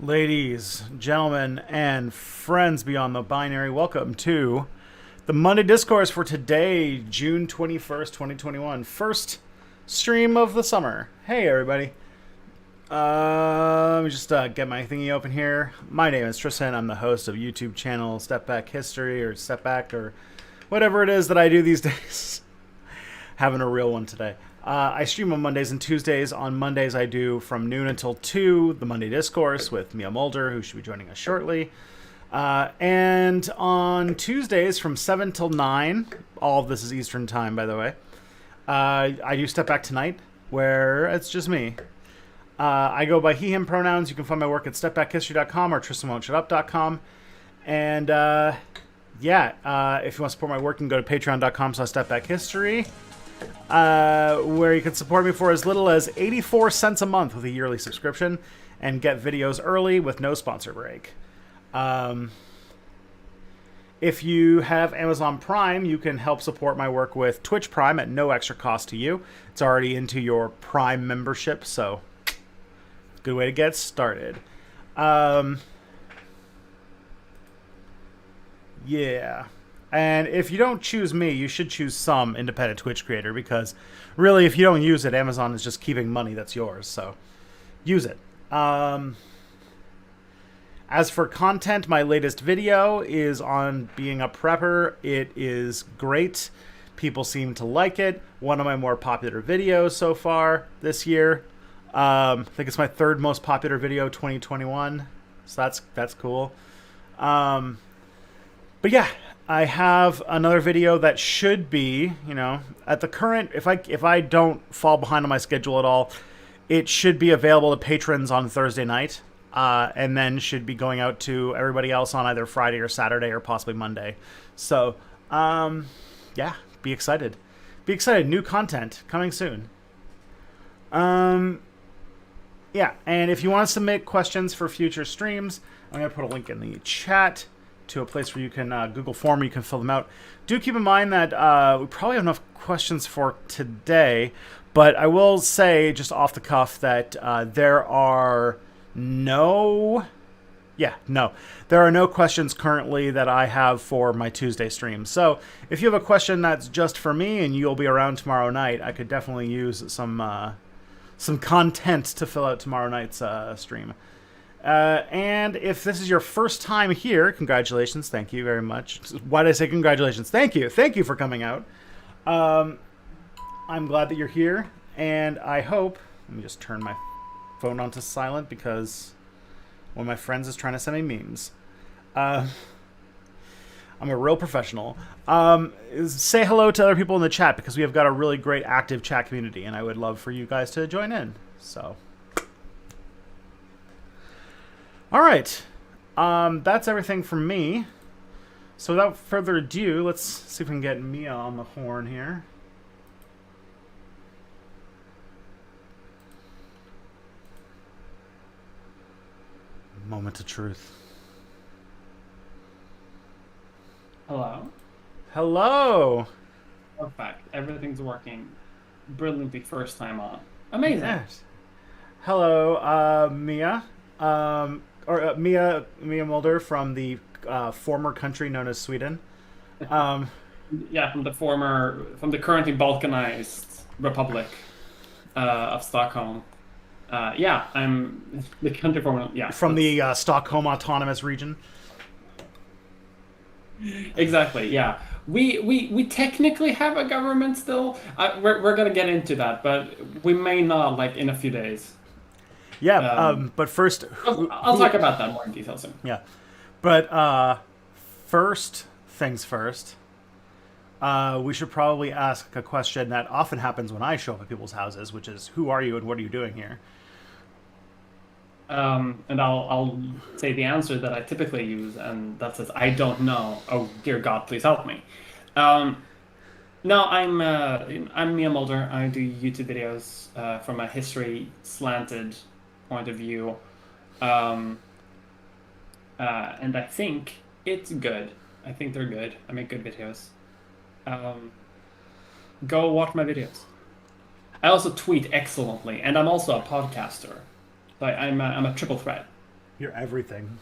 Ladies, gentlemen, and friends beyond the binary, welcome to the Monday Discourse for today, June 21st, 2021. First stream of the summer. Hey, everybody. Let me just get my thingy open here. My name is Tristan. I'm the host of YouTube channel Step Back History or Step Back or whatever it is that I do these days. Having a real one today. I stream on Mondays and Tuesdays. On Mondays, I do from noon until 2, the Monday Discourse with Mia Mulder, who should be joining us shortly. And on Tuesdays from 7 till 9, all of this is Eastern time, by the way, I do Step Back Tonight, where it's just me. I go by he, him pronouns. You can find my work at stepbackhistory.com or tristanwon'tshutup.com. And if you want to support my work, you can go to patreon.com/stepbackhistory. Where you can support me for as little as 84 cents a month with a yearly subscription and get videos early with no sponsor break. If you have Amazon Prime, you can help support my work with Twitch Prime at no extra cost to you. It's already into your Prime membership, so good way to get started. Yeah. And if you don't choose me, you should choose some independent Twitch creator, because really, if you don't use it, Amazon is just keeping money that's yours. So use it. As for content, my latest video is on being a prepper. It is great. People seem to like it. One of my more popular videos so far this year. I think it's my third most popular video 2021. So that's cool. But yeah. I have another video that should be, at the current, if I don't fall behind on my schedule at all, it should be available to patrons on Thursday night, and then should be going out to everybody else on either Friday or Saturday or possibly Monday. So, be excited. Be excited. New content coming soon. And if you want to submit questions for future streams, I'm going to put a link in the chat to a place where you can Google form, you can fill them out. Do keep in mind that we probably have enough questions for today, but I will say just off the cuff that there are no questions currently that I have for my Tuesday stream. So if you have a question that's just for me and you'll be around tomorrow night, I could definitely use some content to fill out tomorrow night's stream. And if this is your first time here, congratulations. Thank you very much. Why did I say congratulations? Thank you. Thank you for coming out. I'm glad that you're here, and I hope... Let me just turn my phone on to silent because one of my friends is trying to send me memes. I'm a real professional. Say hello to other people in the chat, because we have got a really great active chat community, and I would love for you guys to join in. So... all right, that's everything from me. So without further ado, let's see if we can get Mia on the horn here. Moment of truth. Hello. Hello. Perfect. Everything's working brilliantly first time on. Amazing. Yes. Hello, Mia. Mia Mulder from the former country known as Sweden. From the currently Balkanized Republic of Stockholm. I'm the country from the Stockholm Autonomous Region. Exactly. Yeah, we technically have a government still. We're gonna get into that, but we may not, like, in a few days. Yeah, but first... I'll talk about that more in detail soon. Yeah, but first things first, we should probably ask a question that often happens when I show up at people's houses, which is, who are you and what are you doing here? And I'll say the answer that I typically use, and that says, I don't know. Oh, dear God, please help me. No, I'm Mia Mulder. I do YouTube videos from a history slanted point of view, and I think it's good. I think they're good. I make good videos. Go watch my videos. I also tweet excellently, and I'm also a podcaster. So I'm a triple threat. You're everything.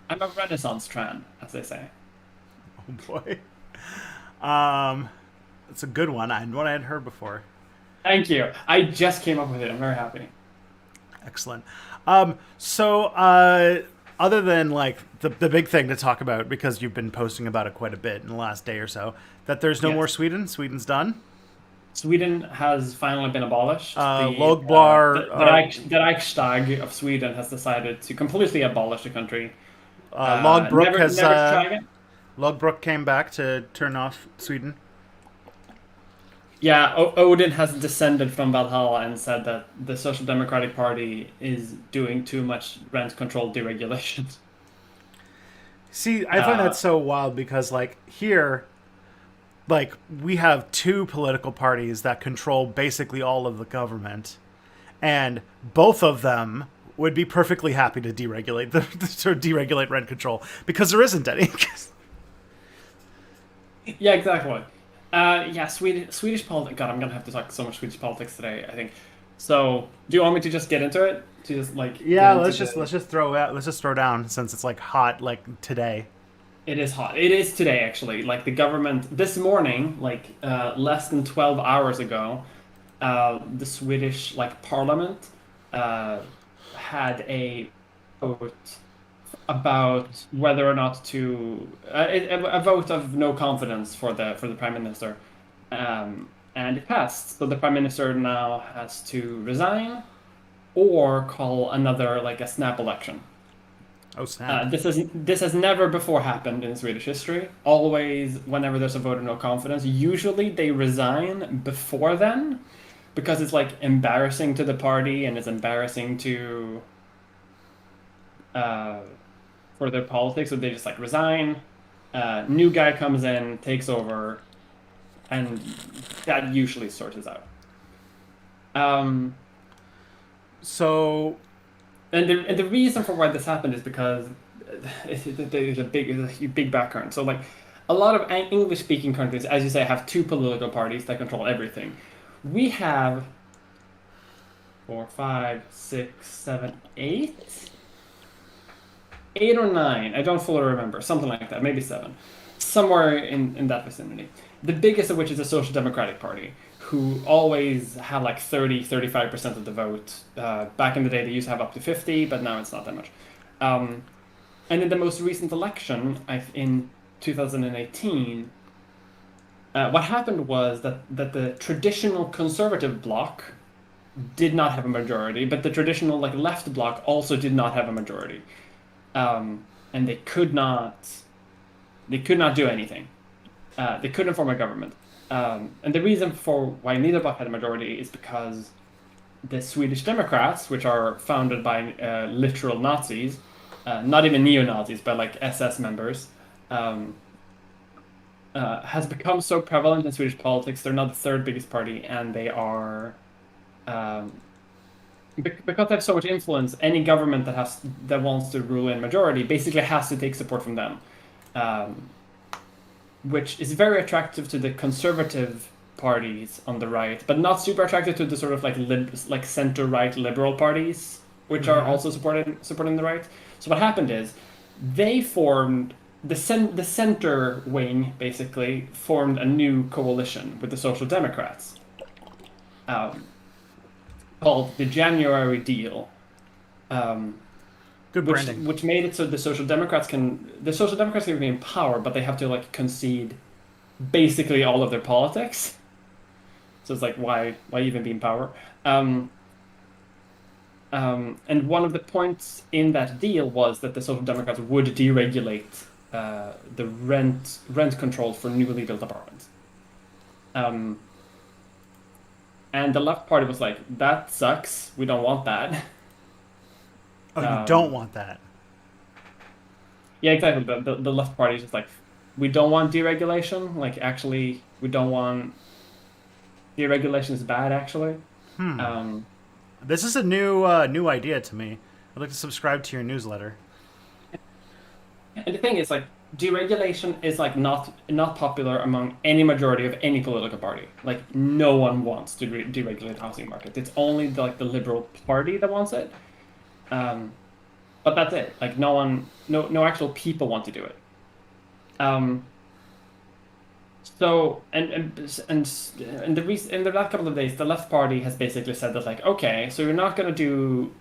I'm a Renaissance tran, as they say. Oh boy. Um, it's a good one. One I hadn't heard before. Thank you. I just came up with it. I'm very happy. Excellent. So other than like the big thing to talk about, because you've been posting about it quite a bit in the last day or so, that there's no more Yes. Sweden. Sweden's done. Sweden has finally been abolished. Logbar, The Reichstag of Sweden has decided to completely abolish the country. Logbrook has Never to try again. Logbrook came back to turn off Sweden. Yeah, Odin has descended from Valhalla and said that the Social Democratic Party is doing too much rent control deregulation. See, I find Uh, that so wild because like here, like we have two political parties that control basically all of the government, and both of them would be perfectly happy to deregulate to deregulate rent control because there isn't any. yeah, exactly. Yeah, Swedish politics. God, I'm gonna have to talk so much Swedish politics today, I think. So, do you want me to just get into it? To just like get Yeah, into let's just throw down since it's like hot like today. It is hot. It is today, actually. Like the government this morning, like less than 12 hours ago, the Swedish like parliament uh, had a vote about whether or not to a vote of no confidence for the prime minister, and it passed. So the prime minister now has to resign or call another like a snap election. Oh snap! This has never before happened in Swedish history. Always, whenever there's a vote of no confidence, usually they resign before then, because it's like embarrassing to the party and it's embarrassing to uh, for their politics. So they just like resign. New guy comes in, takes over, and that usually sorts it out. Um, So and the reason for why this happened is because there's a big background. So like a lot of English speaking countries, as you say, have two political parties that control everything. We have four, five, six, seven, eight or nine. I don't fully remember. Something like that. Maybe seven. Somewhere in that vicinity. The biggest of which is the Social Democratic Party, who always had like 35% of the vote. Back in the day, they used to have up to 50, but now it's not that much. And in the most recent election, in 2018, what happened was that the traditional conservative bloc did not have a majority, but the traditional like left bloc also did not have a majority, and they could not do anything. They couldn't form a government. And the reason for why neither bloc had a majority is because the Swedish Democrats, which are founded by literal Nazis, not even neo-Nazis, but like SS members, has become so prevalent in Swedish politics. They're now the third biggest party, and they are, because they have so much influence, any government that wants to rule in majority basically has to take support from them. Which is very attractive to the conservative parties on the right, but not super attractive to the sort of like center-right liberal parties, which are also supporting the right. So what happened is they formed the center wing, basically formed a new coalition with the Social Democrats, called the January Deal. good branding. Which made it so the Social Democrats can be in power, but they have to like concede basically all of their politics. So it's like why even be in power? And one of the points in that deal was that the Social Democrats would deregulate the rent control for newly built apartments. And the left party was like, that sucks. We don't want that. Oh, you don't want that. Yeah, exactly. The left party is just like, we don't want deregulation. Like, actually, we don't want deregulation is bad. Actually, This is a new idea to me. I'd like to subscribe to your newsletter. and the thing is, like, deregulation is like not popular among any majority of any political party. Like, no one wants to deregulate the housing market. It's only the Liberal Party that wants it. But that's it. Like no one, no actual people want to do it. Um, so and in the last couple of days, the left party has basically said that like, okay, so you're not going to do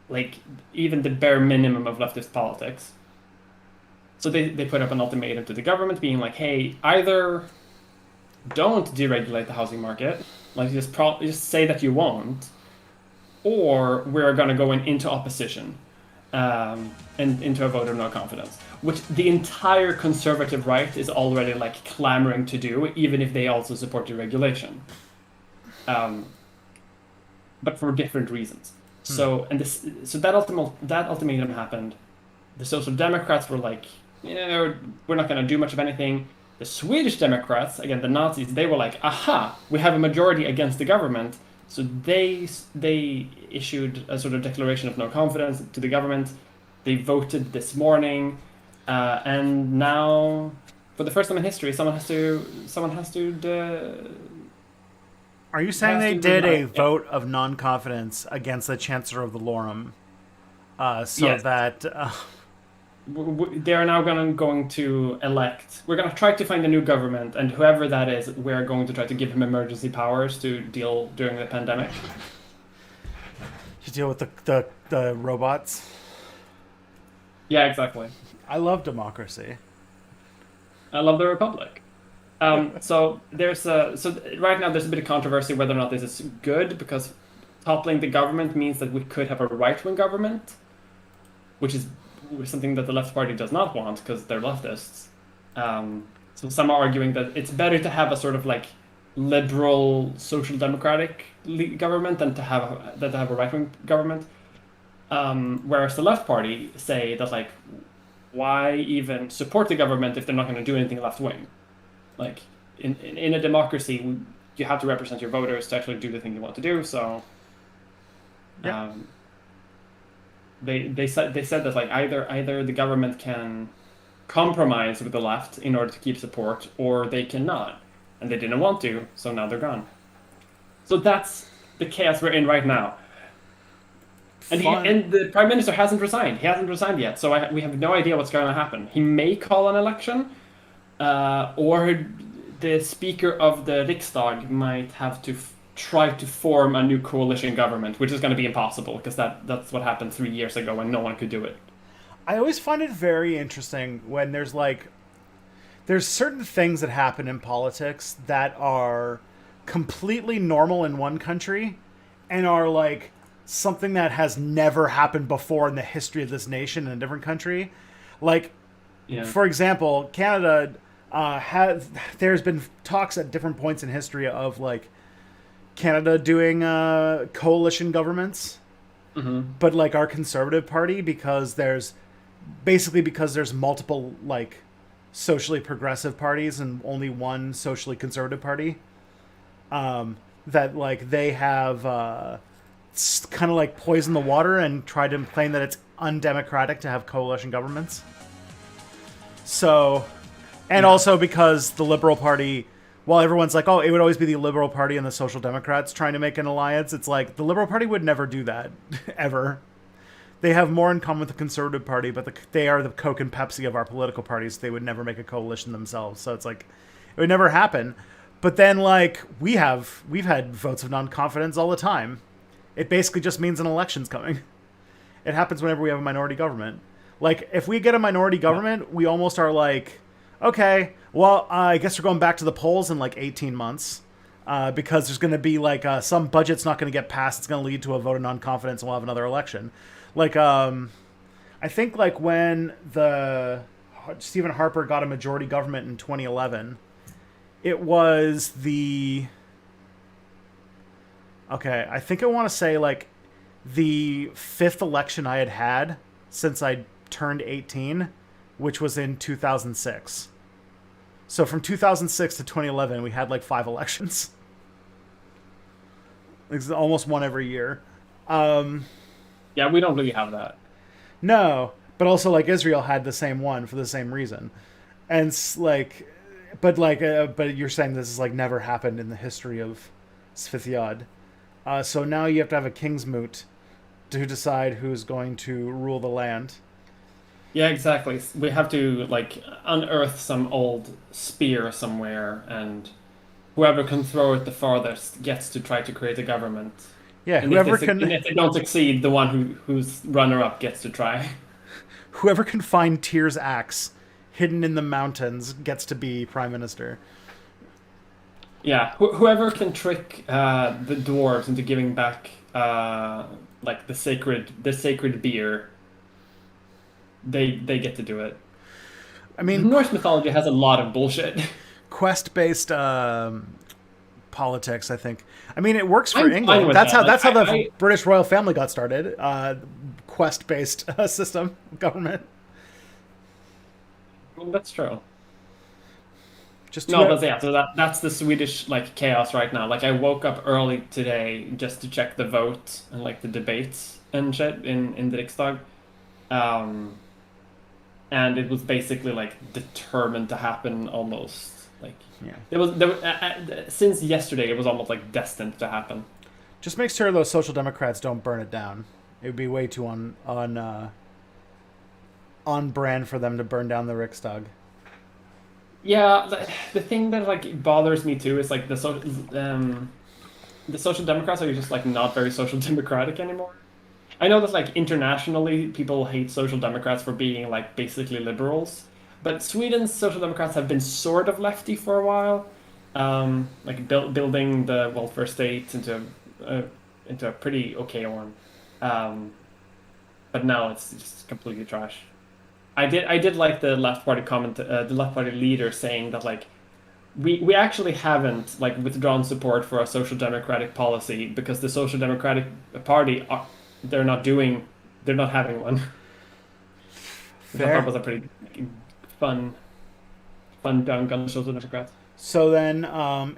like even the bare minimum of leftist politics. So they put up an ultimatum to the government, being like, hey, either don't deregulate the housing market, like just say that you won't, or we're going to go into opposition, and into a vote of no confidence, which the entire conservative right is already like clamoring to do, even if they also support deregulation, um, but for different reasons. So that ultimatum happened. The Social Democrats were like, yeah, we're not going to do much of anything. The Swedish Democrats, again, the Nazis, they were like, aha, we have a majority against the government. So they issued a sort of declaration of no confidence to the government. They voted this morning, and now, for the first time in history, Are you saying has they to did a resign. Yeah. vote of non-confidence against the Chancellor of the Lorem, so Yes. that They are now going to elect. We're going to try to find a new government, and whoever that is, we're going to try to give him emergency powers to deal during the pandemic. to deal with the robots? Yeah, exactly. I love democracy. I love the Republic. So right now there's a bit of controversy whether or not this is good, because toppling the government means that we could have a right-wing government, which is something that the left party does not want because they're leftists. So some are arguing that it's better to have a sort of like liberal social democratic government than to have a right-wing government. Whereas the left party say that like, why even support the government if they're not going to do anything left-wing? Like in a democracy, you have to represent your voters to actually do the thing you want to do. So Yeah. um, they said that like either the government can compromise with the left in order to keep support, or they cannot, and they didn't want to, so now they're gone. So that's the chaos we're in right now. And Fun. and the prime minister hasn't resigned. He hasn't resigned yet, so we have no idea what's going to happen. He may call an election, or the speaker of the Riksdag might have to try to form a new coalition government, which is going to be impossible because that's what happened 3 years ago when no one could do it. I always find it very interesting when there's certain things that happen in politics that are completely normal in one country and are like something that has never happened before in the history of this nation in a different country. Like, Yeah. for example, Canada has there's been talks at different points in history of like Canada doing coalition governments, Hmm. but like our conservative party, because there's multiple like socially progressive parties and only one socially conservative party, that like they have kind of like poisoned the water and tried to claim that it's undemocratic to have coalition governments. So, and Yeah. also because the Liberal Party, while everyone's like, oh, it would always be the Liberal Party and the Social Democrats trying to make an alliance, it's like the Liberal Party would never do that, ever. They have more in common with the Conservative Party, but they are the Coke and Pepsi of our political parties. They would never make a coalition themselves. So it's like, it would never happen. But then, like, we've had votes of non-confidence all the time. It basically just means an election's coming. It happens whenever we have a minority government. Like, if we get a minority government, we almost are like, okay, well, I guess we're going back to the polls in like 18 months. Because there's going to be like some budget's not going to get passed. It's going to lead to a vote of non-confidence, and we'll have another election. Like, I think like when the Stephen Harper got a majority government in 2011, it was the okay. I think I want to say like the fifth election I had since I turned 18, which was in 2006. So from 2006 to 2011, we had like 5 elections. It's almost one every year. Yeah, we don't really have that. No, but also like Israel had the same one for the same reason, and but you're saying this has like never happened in the history of Sfithiad. So now you have to have a king's moot to decide who's going to rule the land. Yeah, exactly. We have to like unearth some old spear somewhere, and whoever can throw it the farthest gets to try to create a government. Yeah, And if they don't succeed, the one who's runner up gets to try. whoever can find Tyr's axe hidden in the mountains gets to be prime minister. Yeah, whoever can trick the dwarves into giving back like the sacred beer, they get to do it. I mean, Norse mythology has a lot of bullshit. quest-based politics. I think. I mean, it works for I'm fine England. with That's that. how Like, the British royal family got started. Quest-based system government. That's true. Just No, but yeah, so that's the Swedish like chaos right now. Like I woke up early today just to check the vote and like the debates and shit in the Riksdag. Um, and it was basically like determined to happen almost. Like yeah. since yesterday it was almost like destined to happen. Just make sure those social democrats don't burn it down. It would be way too on brand for them to burn down the Riksdag. Yeah, the thing that like bothers me too is like the social democrats are just like not very social democratic anymore. I know that like internationally people hate social democrats for being like basically liberals, but Sweden's social democrats have been sort of lefty for a while, like building the welfare state into a pretty okay one, but now it's just completely trash. I did like the left party the left party leader saying that like we actually haven't like withdrawn support for a social democratic policy because the social democratic party they're not having one. Which I thought was a pretty fun dunk on the social democrats. So then,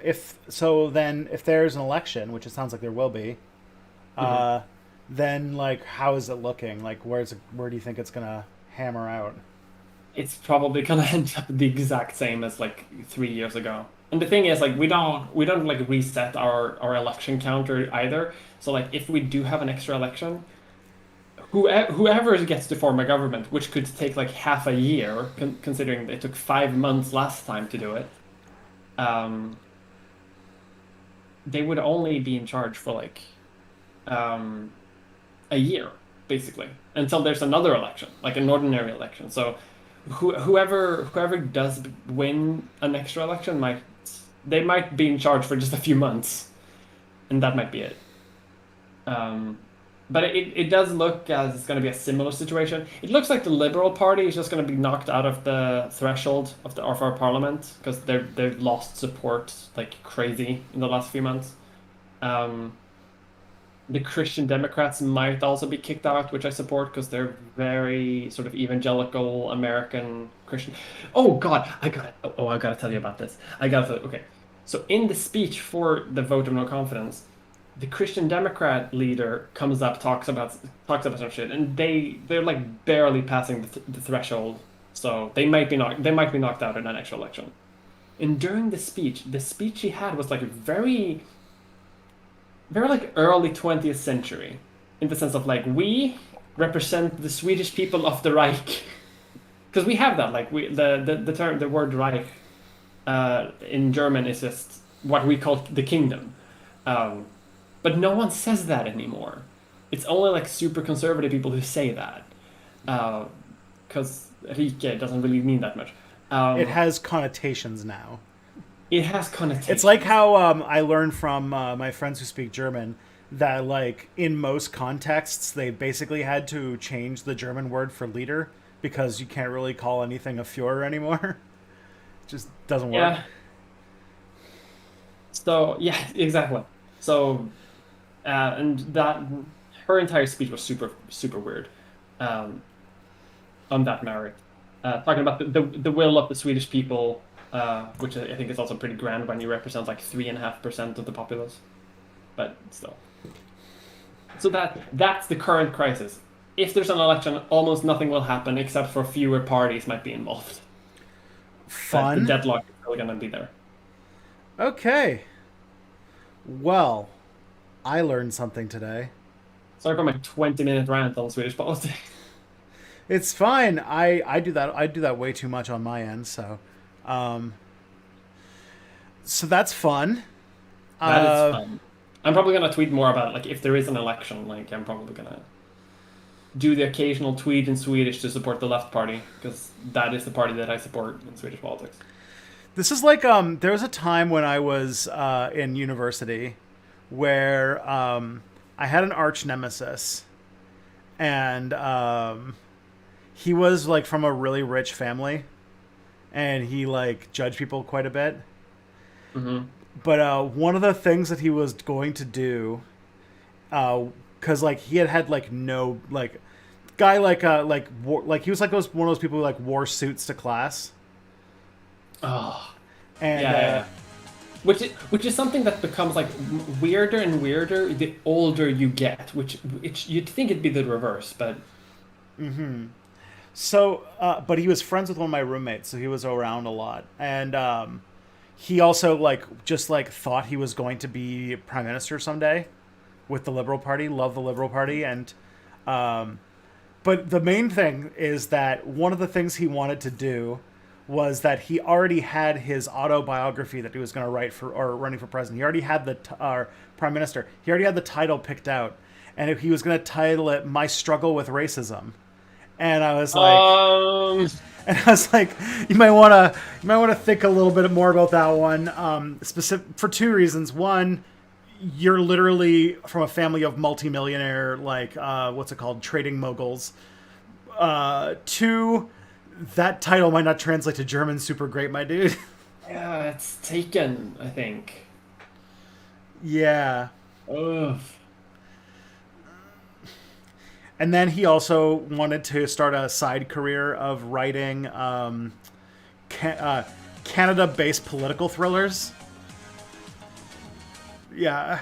if there's an election, which it sounds like there will be, Mm-hmm. then like how is it looking? Like where do you think it's gonna hammer out? It's probably gonna end up the exact same as like 3 years ago. And the thing is, like, we don't like reset our election counter either. So like, if we do have an extra election, whoever gets to form a government, which could take like half a year, considering it took 5 months last time to do it, um, they would only be in charge for like um, a year, basically, until there's another election, like an ordinary election. So whoever does win an extra election might be in charge for just a few months, and that might be it. Um, but it does look as it's going to be a similar situation. It looks like the Liberal Party is just going to be knocked out of the threshold of our parliament because they've lost support like crazy in the last few months. Um, the Christian Democrats might also be kicked out, which I support because they're very sort of evangelical American Christian. Oh God, I gotta tell you about this. Okay. So in the speech for the vote of no confidence, the Christian Democrat leader comes up, talks about some shit, and they're like barely passing the threshold, so they might be knocked out in an actual election. And during the speech he had was like very very like early 20th century, in the sense of like we represent the Swedish people of the Reich, because we have that like the term the word Reich in German is just what we call the kingdom. But no one says that anymore. It's only like super conservative people who say that. Because Rike doesn't really mean that much. It has connotations now. It has connotations. It's like how I learned from my friends who speak German that like in most contexts they basically had to change the German word for leader because you can't really call anything a Führer anymore. It just doesn't work. Yeah. So yeah, exactly. So, and that her entire speech was super super weird, on that merit. Talking about the will of the Swedish people, which I think is also pretty grand when you represent like 3.5% of the populace, but still. So that's the current crisis. If there's an election, almost nothing will happen except for fewer parties might be involved. Fun. But the deadlock is still gonna be there. Okay. Well, I learned something today. Sorry for my 20-minute rant on Swedish politics. It's fine. I do that. I do that way too much on my end. Um, so that's fun. That is Uh, fun. I'm probably gonna tweet more about it. Like if there is an election, like I'm probably gonna do the occasional tweet in Swedish to support the left party because that is the party that I support in Swedish politics. this is like there was a time when I was in university where I had an arch nemesis, and he was like from a really rich family, and he like judged people quite a bit. Hmm. But one of the things that he was going to do, because like he had like no like guy like like he was like one of those people who like wore suits to class, Oh, and yeah, yeah, yeah. Which is something that becomes like weirder and weirder the older you get. Which you'd think it'd be the reverse, but so but he was friends with one of my roommates, so he was around a lot, and he also like just like thought he was going to be prime minister someday with the Liberal Party, love the Liberal Party, and um, but the main thing is that one of the things he wanted to do was that he already had his autobiography that he was going to write for or running for president. He already had the prime minister. He already had the title picked out, and if he was going to title it "My Struggle with Racism." And I was like, um, you might want to think a little bit more about that one. Specific for two reasons. One, you're literally from a family of multimillionaire, like what's it called, trading moguls. Two, that title might not translate to German super great, my dude. yeah, it's taken, I think. Yeah. Ugh. And then he also wanted to start a side career of writing Canada-based political thrillers. Yeah.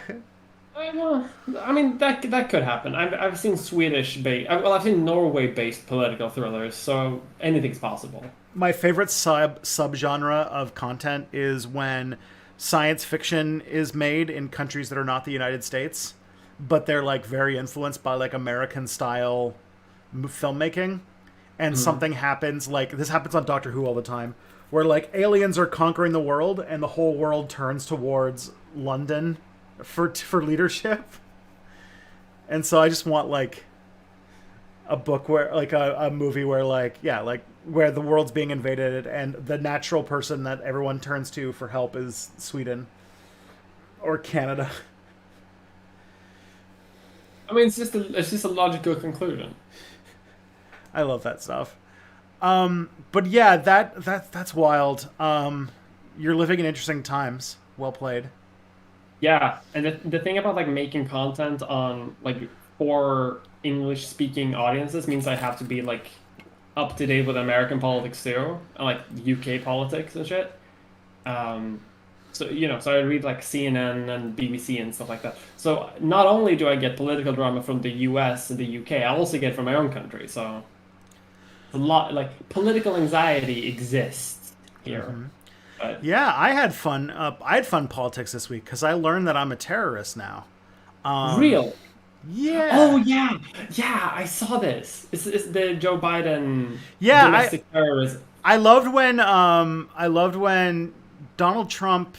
Well, I mean that could happen. I've seen Swedish based, well, I've seen Norway based political thrillers, so anything's possible. My favorite subgenre of content is when science fiction is made in countries that are not the United States, but they're like very influenced by like American style filmmaking, and Hmm. something happens like this happens on Doctor Who all the time, where like aliens are conquering the world and the whole world turns towards London for leadership. And so I just want like a book where like a movie where like yeah like where the world's being invaded and the natural person that everyone turns to for help is Sweden or Canada. I mean, it's just a logical conclusion. I love that stuff. But yeah, that's wild. You're living in interesting times. Well played. Yeah, and the thing about like making content on like for English speaking audiences means I have to be like up to date with American politics too, and like UK politics and shit. Um, so I read like CNN and BBC and stuff like that. So not only do I get political drama from the US and the UK, I also get from my own country. So a lot like political anxiety exists here. But Yeah, I had fun. I had fun politics this week because I learned that I'm a terrorist now. Um, real. Oh yeah, yeah, yeah, I saw this. It's the Joe Biden yeah. domestic terrorism. I loved when Donald Trump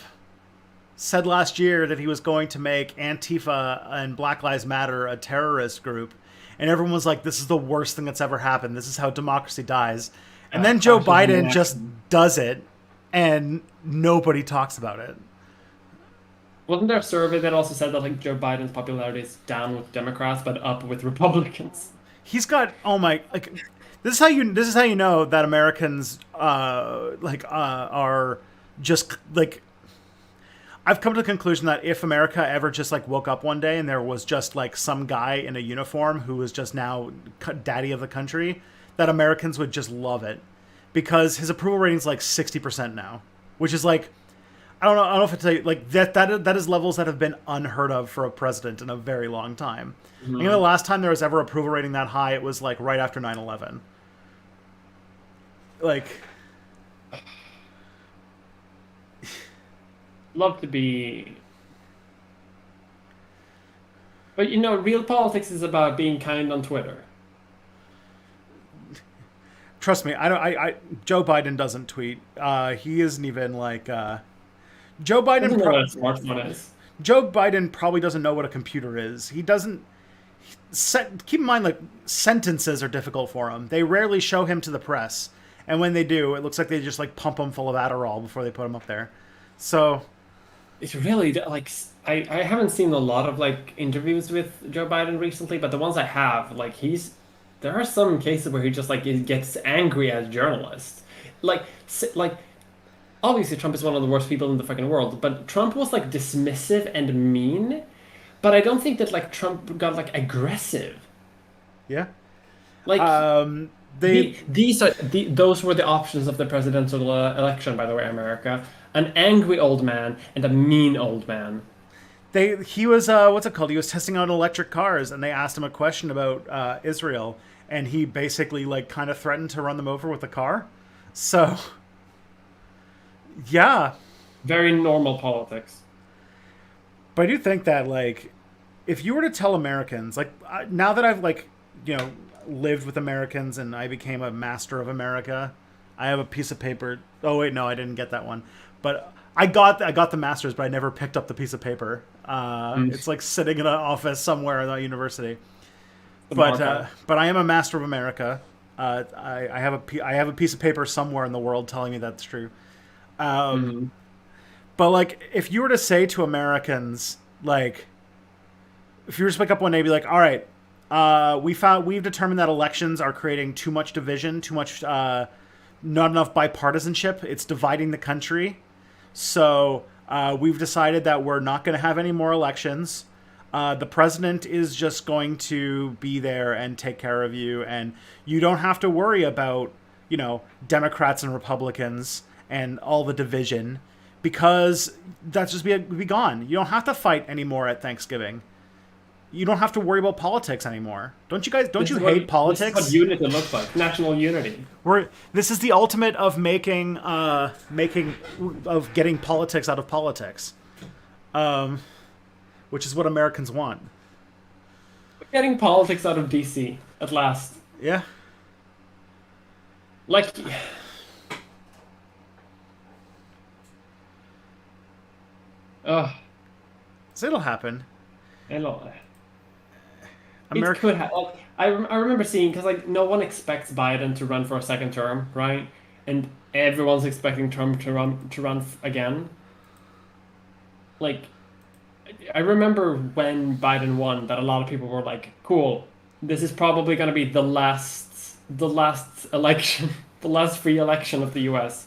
said last year that he was going to make Antifa and Black Lives Matter a terrorist group, and everyone was like, "This is the worst thing that's ever happened. This is how democracy dies." And then Joe Fascism in Biden just action. does it, and nobody talks about it. Wasn't there a survey that also said that like Joe Biden's popularity is down with Democrats but up with Republicans? He's got oh my like this is how you know that Americans are just like I've come to the conclusion that if America ever just like woke up one day and there was just like some guy in a uniform who was just now daddy of the country, that Americans would just love it because his approval rating is like 60% now, which is like I don't know if it's like that is levels that have been unheard of for a president in a very long time. I think the Mhm. last time there was ever approval rating that high, it was like right after 9/11. Like Love to be, But you know, real politics is about being kind on Twitter. Trust me, I don't. Joe Biden doesn't tweet. He isn't even like Joe Biden. Doesn't know what a smartphone is. Joe Biden probably doesn't know what a computer is. He doesn't. Keep in mind, like sentences are difficult for him. They rarely show him to the press, and when they do, it looks like they just like pump him full of Adderall before they put him up there. So It's really like I haven't seen a lot of like interviews with Joe Biden recently, but the ones I have, like there are some cases where he just like he gets angry at journalists. Like like obviously Trump is one of the worst people in the fucking world, but Trump was like dismissive and mean, but I don't think that like Trump got like aggressive. yeah, Like they those were the options of the presidential election, by the way, America. An angry old man and a mean old man. he was what's it called? He was testing out electric cars, and they asked him a question about Israel, and he basically like kind of threatened to run them over with a car. So yeah, Very normal politics. but I do think that like if you were to tell Americans like now that I've like you know lived with Americans and I became a master of America, I have a piece of paper. Oh wait, no, I didn't get that one, but I got the masters, but I never picked up the piece of paper. Mm. It's like sitting in an office somewhere in the university. The markup. But I am a master of America. I have a piece of paper somewhere in the world telling me that's true. Mhm. But like, if you were to say to Americans, like, if you were to wake up one day and be like, all right, we've determined that elections are creating too much division, too much, not enough bipartisanship. It's dividing the country. So we've decided that we're not going to have any more elections. The president is just going to be there and take care of you, and you don't have to worry about, you know, Democrats and Republicans and all the division because that's just be gone. You don't have to fight anymore at Thanksgiving. You don't have to worry about politics anymore. Don't you guys? Don't you hate politics? This is what unity looks like. National unity. This is the ultimate of getting politics out of politics, which is what Americans want. Getting politics out of DC at last. Yeah. Like, ugh, So it'll happen. I don't. It America. could have. Like, I remember seeing because like no one expects Biden to run for a second term, right? And everyone's expecting Trump to run again. Like, I remember when Biden won, that a lot of people were like, "Cool, this is probably going to be the last election, the last free election of the U.S.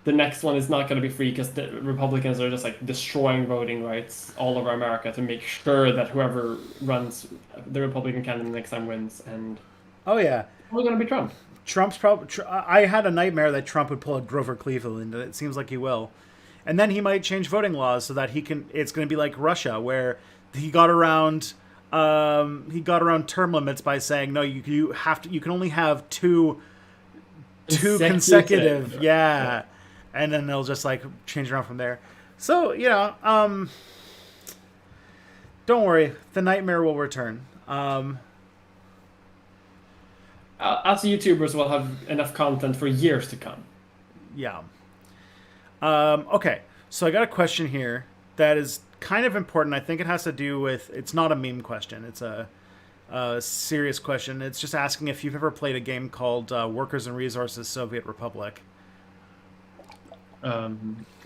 The next one is not going to be free because the Republicans are just like destroying voting rights all over America to make sure that whoever runs the Republican candidate next time wins, and Oh yeah. it's probably going to be Trump. Trump's probably. I had a nightmare that Trump would pull a Grover Cleveland, and it seems like he will. And then he might change voting laws so that he can. It's going to be like Russia, where he got around. He got around term limits by saying no. You have to. You can only have two consecutive. Yeah. And then they'll just like change around from there. So yeah. Don't worry. The nightmare will return. Us YouTubers will have enough content for years to come. Yeah. Okay, so I got a question here that is kind of important. I think it has to do with. It's not a meme question. It's a serious question. It's just asking if you've ever played a game called Workers and Resources Soviet Republic.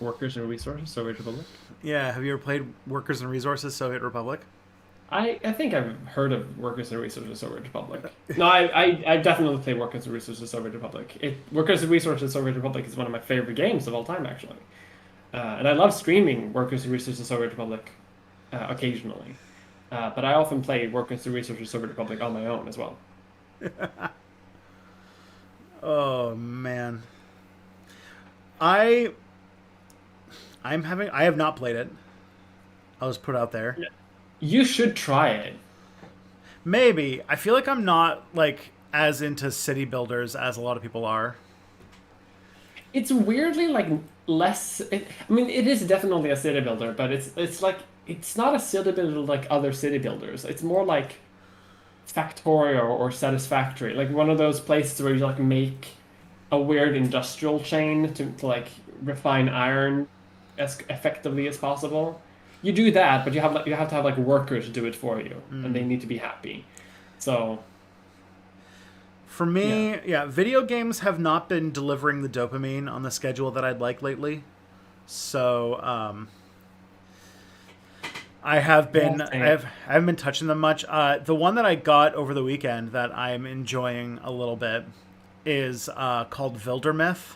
Workers and Resources, Soviet Republic. Yeah, have you ever played Workers and Resources Soviet Republic? I think I've heard of Workers and Resources Soviet Republic. No, I definitely play Workers and Resources Soviet Republic. Workers and Resources Soviet Republic is one of my favorite games of all time, actually. And I love streaming Workers and Resources Soviet Republic occasionally. But I often play Workers and Resources Soviet Republic on my own as well. Oh man, I I have not played it. I'll just put it out there. You should try it. Maybe. I feel like I'm not like as into city builders as a lot of people are. it's weirdly like less. I mean, it is definitely a city builder, but it's like it's not a city builder like other city builders. It's more like Factorio or Satisfactory, like one of those places where you like make a weird industrial chain to like refine iron as effectively as possible. You do that, but you have to have like workers do it for you, and they need to be happy. So For yeah. me, yeah, video games have not been delivering the dopamine on the schedule that I'd like lately. So Yeah, same. I haven't been touching them much. The one that I got over the weekend that I'm enjoying a little bit is called Wildermyth.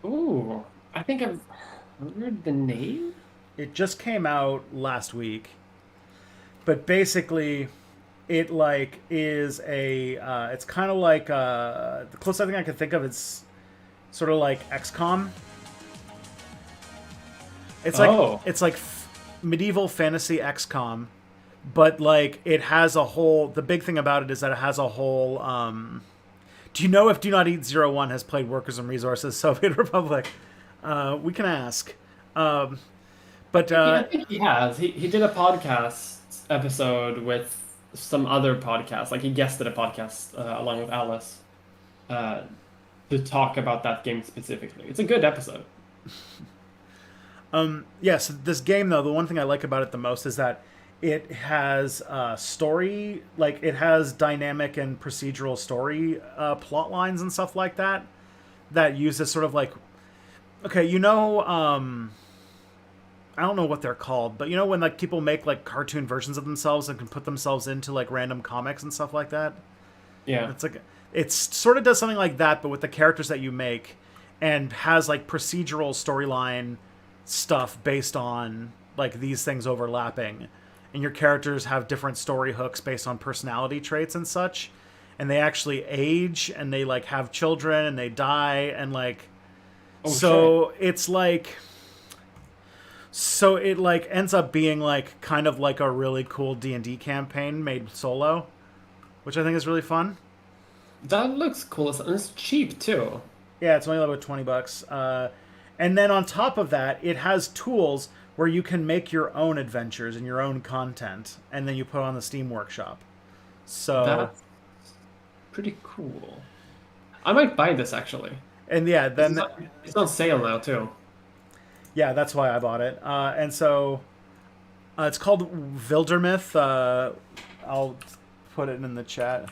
Ooh, I think I've heard the name. It just came out last week, but basically, it like is a it's kind of like the closest I think I can think of it's sort of like XCOM. Oh, It's like medieval fantasy XCOM, but like it has a whole. The big thing about it is that it has a whole. Do you know if Do Not Eat 01 has played Workers and Resources Soviet Republic? We can ask. But I think he has. He did a podcast episode with some other podcast. Like he guested a podcast along with Alice uh, to talk about that game specifically. It's a good episode. yes, this game though, the one thing I like about it the most is that it has story, like it has dynamic and procedural story plot lines and stuff like that that uses sort of like okay, I don't know what they're called, but you know when like people make like cartoon versions of themselves and can put themselves into like random comics and stuff like that. Yeah. It's like it sort of does something like that, but with the characters that you make, and has like procedural storyline stuff based on like these things overlapping, and your characters have different story hooks based on personality traits and such, and they actually age and they like have children and they die and like Oh shit. so it's like so it like ends up being like kind of like a really cool D&D campaign made solo, which I think is really fun. That looks cool. And it's cheap too. Yeah, it's only about $20. And then on top of that, it has tools where you can make your own adventures and your own content, and then you put on the Steam Workshop. So, That's pretty cool. I might buy this actually. and yeah, This then is it's on sale now too. yeah, that's why I bought it. And so it's called Wildermyth. I'll put it in the chat.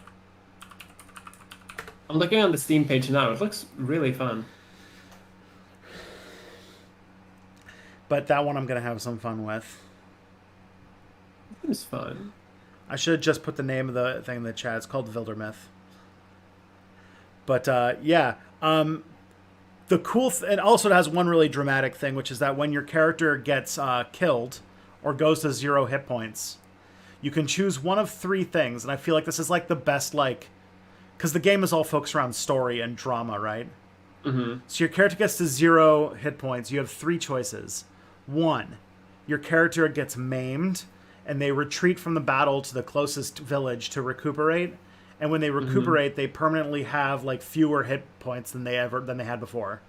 I'm looking on the Steam page now. It looks really fun. But that one I'm gonna have some fun with. It seems fun. I should have just put the name of the thing in the chat. It's called Wildermyth. But yeah, the and also it has one really dramatic thing, which is that when your character gets killed or goes to 0 hit points, you can choose one of three things. And I feel like this is like the best, like, because the game is all focused around story and drama, right? Hmm. So your character gets to 0 hit points. You have three choices. One, your character gets maimed, and they retreat from the battle to the closest village to recuperate. And when they Hmm. recuperate, they permanently have like fewer hit points than they had before.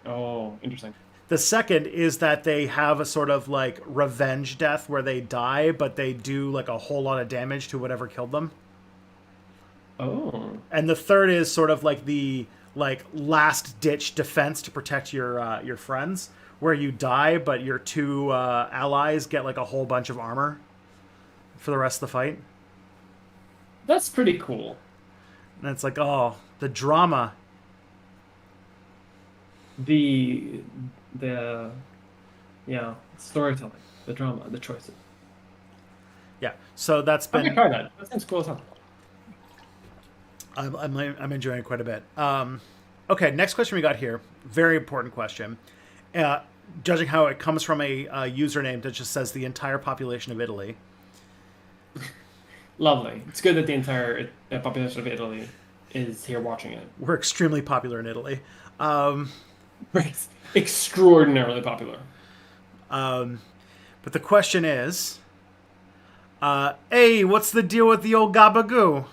Oh, interesting. The second is that they have a sort of like revenge death where they die, but they do like a whole lot of damage to whatever killed them. Oh, And the third is sort of like the like last ditch defense to protect your friends, where you die, but your two allies get like a whole bunch of armor for the rest of the fight. that's pretty cool. And it's like, oh, the drama. The the yeah, storytelling, the drama, the choices. Yeah. So that's I might been try that. That seems cool as hell. I'm enjoying it quite a bit. Okay, next question we got here. Very important question. Uh, Judging how it comes from a username that just says the entire population of Italy. Lovely. It's good that the entire population of Italy is here watching it. We're extremely popular in Italy. Um, It's extraordinarily popular. but the question is, hey, what's the deal with the old gabagoo?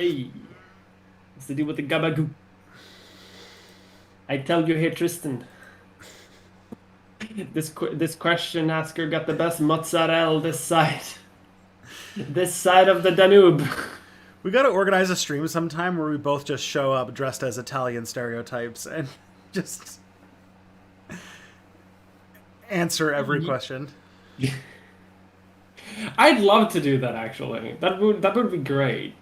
Hey, what's to do with the gabagoo? I tell you here, Tristan. This question asker got the best mozzarella this side of the Danube. We got to organize a stream sometime where we both just show up dressed as Italian stereotypes and just answer every question. I'd love to do that actually. That would be great.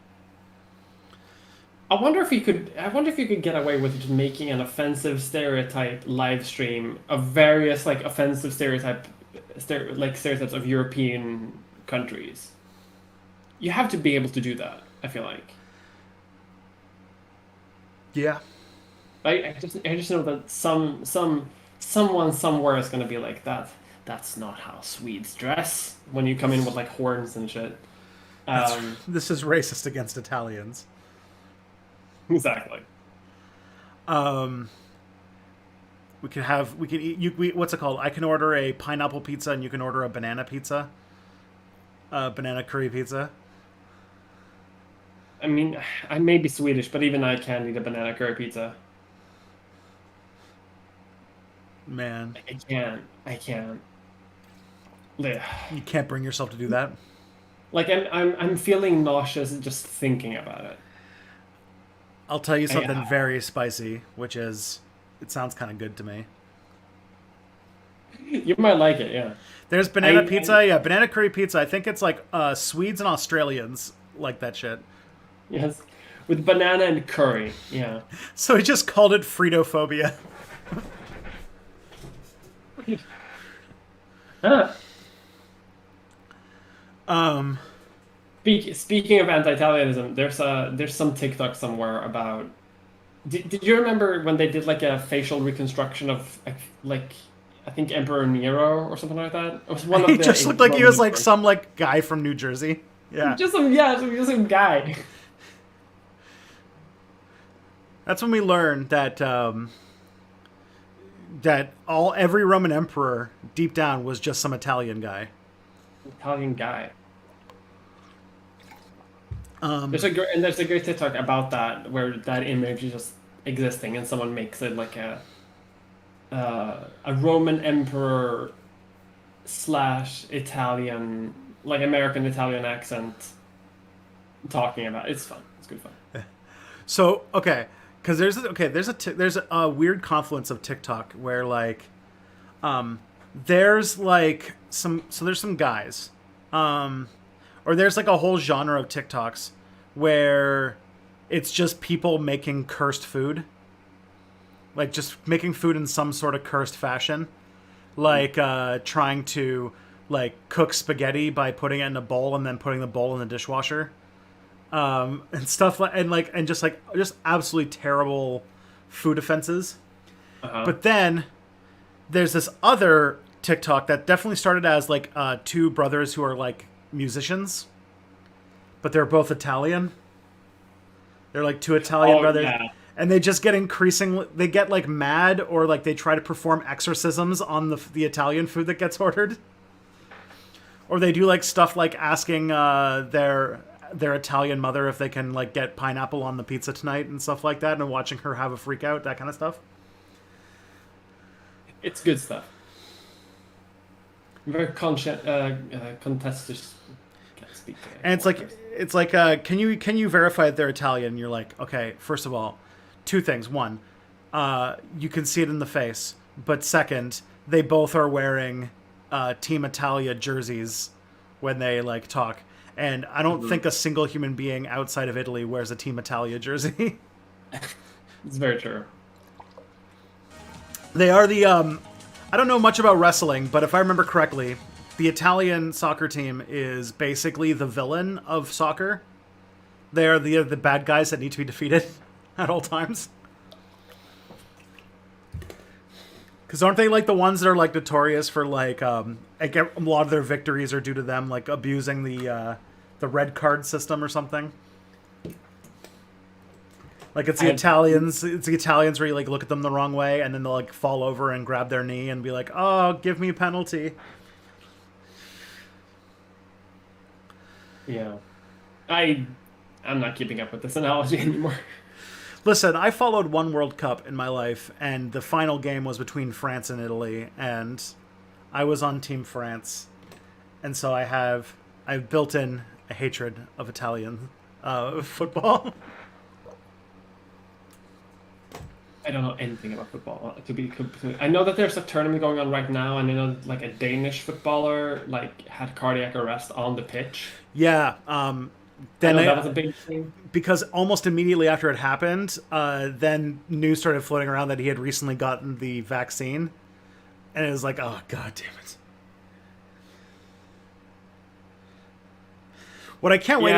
I wonder if you could get away with just making an offensive stereotype live stream of various like offensive stereotypes of European countries. You have to be able to do that, I feel like. Yeah. I just know that someone somewhere is gonna be like that. That's not how Swedes dress when you come in with like horns and shit. This is racist against Italians. Exactly. Um, we could eat. What's it called? I can order a pineapple pizza, and you can order a banana pizza. Banana curry pizza. I mean, I may be Swedish, but even I can't eat a banana curry pizza. Man, I can't. I can't. Ugh. you can't bring yourself to do that. Like I'm feeling nauseous just thinking about it. I'll tell you I, something very spicy, which is, it sounds kind of good to me. you might like it, yeah. There's banana pizza, yeah, banana curry pizza. I think it's like Swedes and Australians like that shit. Yes, with banana and curry, yeah. So he just called it Fritophobia. Huh. Um, Speaking of anti-Italianism, there's some TikTok somewhere about. Did you remember when they did like a facial reconstruction of like I think Emperor Nero or something like that? It was one of he the just looked like he was like emperors. some like guy from New Jersey. Yeah, Just some guy. that's when we learned that that every Roman emperor deep down was just some Italian guy. Italian guy. Um, There's a great TikTok about that where that image is just existing and someone makes it like a Roman emperor slash Italian like American Italian accent talking about it. It's fun. It's good fun. So okay, because there's a weird confluence of TikTok where like, there's like there's some guys, or there's like a whole genre of TikToks where it's just people making cursed food, like just making food in some sort of cursed fashion, like trying to like cook spaghetti by putting it in a bowl and then putting the bowl in the dishwasher. And stuff and just absolutely terrible food offenses. Uh-huh. But then there's this other TikTok that definitely started as like two brothers who are like musicians, but they're both Italian. They're like two Italian brothers, yeah. and they just get increasingly they get like mad or like they try to perform exorcisms on the Italian food that gets ordered, or they do like stuff like asking their Italian mother if they can like get pineapple on the pizza tonight and stuff like that, and watching her have a freak out, that kind of stuff. It's good stuff. Very contentious. Can't speak. And it's like can you verify that they're Italian? And you're like, okay, first of all, two things. One, you can see it in the face, but second, they both are wearing Team Italia jerseys when they like talk. And I don't think a single human being outside of Italy wears a Team Italia jersey. It's very true. They are the I don't know much about wrestling, but if I remember correctly, the Italian soccer team is basically the villain of soccer. They are the bad guys that need to be defeated at all times. Because aren't they like the ones that are like notorious for like a lot of their victories are due to them like abusing the red card system or something? Like it's the Italians. It's the Italians where you like look at them the wrong way and then they'll like fall over and grab their knee and be like, "Oh, give me a penalty." Yeah, I I'm not keeping up with this analogy anymore. Listen, I followed one World Cup in my life, and the final game was between France and Italy, and I was on Team France, and so I've built in a hatred of Italian football. I don't know anything about football. To be completely, I know that there's a tournament going on right now, and I know like a Danish footballer like had cardiac arrest on the pitch. Yeah. I Then know that was a big thing. because almost immediately after it happened, then news started floating around that he had recently gotten the vaccine, and it was like, oh god damn it! What I can't wait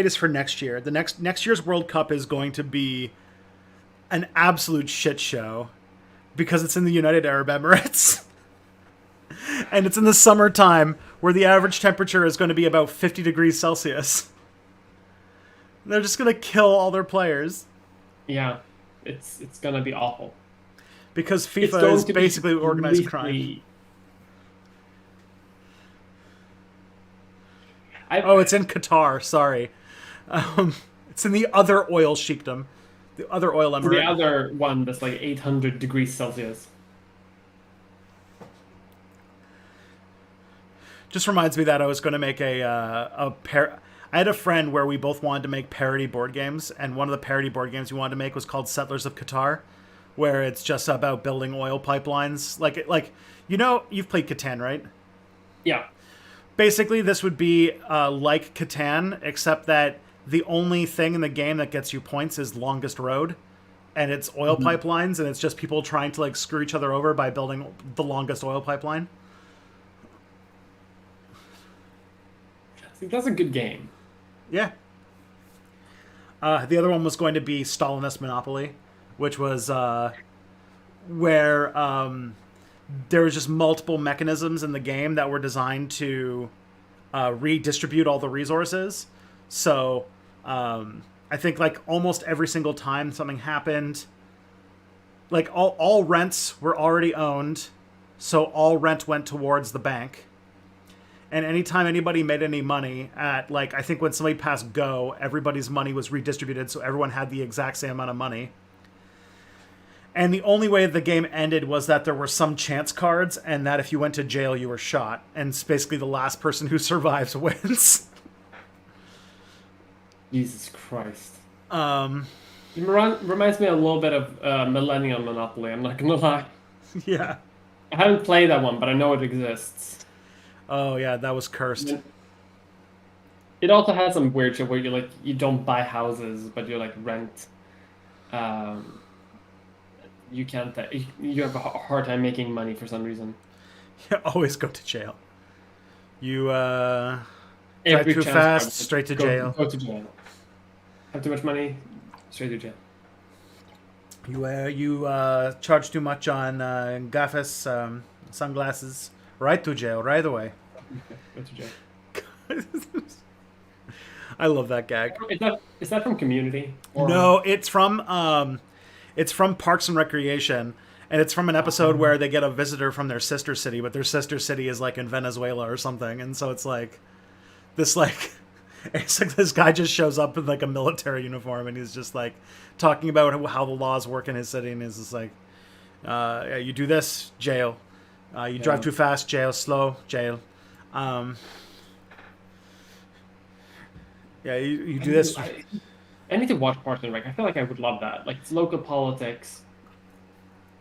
is for next year. The next year's World Cup is going to be an absolute shit show because it's in the United Arab Emirates. And it's in the summertime where the average temperature is going to be about 50 degrees Celsius. They're just going to kill all their players. Yeah, it's gonna be awful. Because It's FIFA going is to be basically organized crime. completely- Oh, it's in Qatar. Sorry. It's in the other oil sheikdom. The other oil the emirate. other one that's like 800 degrees Celsius. Just reminds me that I was going to make I had a friend where we both wanted to make parody board games, and one of the parody board games we wanted to make was called Settlers of Qatar, where it's just about building oil pipelines. Like you've played Catan, right? Yeah. Basically, this would be like Catan, except that the only thing in the game that gets you points is longest road, and it's oil pipelines, and it's just people trying to like screw each other over by building the longest oil pipeline. See, that's a good game. Yeah. The other one was going to be Stalinist Monopoly, which was where there was just multiple mechanisms in the game that were designed to redistribute all the resources. So I think like almost every single time something happened, like all rents were already owned, so all rent went towards the bank. And anytime anybody made any money at, like, I think when somebody passed go, everybody's money was redistributed, so everyone had the exact same amount of money. And the only way the game ended was that there were some chance cards, and that if you went to jail, you were shot. And it's basically the last person who survives wins. Jesus Christ. It reminds me a little bit of Millennial Monopoly, I'm not gonna lie. Yeah. I haven't played that one, but I know it exists. Oh, yeah, that was cursed. It also has some weird shit where you don't buy houses, but you like rent. You can't. You have a hard time making money for some reason. You always go to jail. You drive Every too chance fast, I- straight to go, jail. Go to jail. Have too much money, straight to jail. You charge too much on gaffes, sunglasses. Right to jail, right away. Go to jail. I love that gag. Is that from Community? Or... No, it's from Parks and Recreation, and it's from an episode where they get a visitor from their sister city, but their sister city is like in Venezuela or something, and so it's like this this guy just shows up in like a military uniform, and he's just like talking about how the laws work in his city, and he's just like, yeah, you do this, jail. You drive too fast, jail. Slow, jail. Yeah, you do this. I need to watch Parks and Rec. I feel like I would love that. Like it's local politics.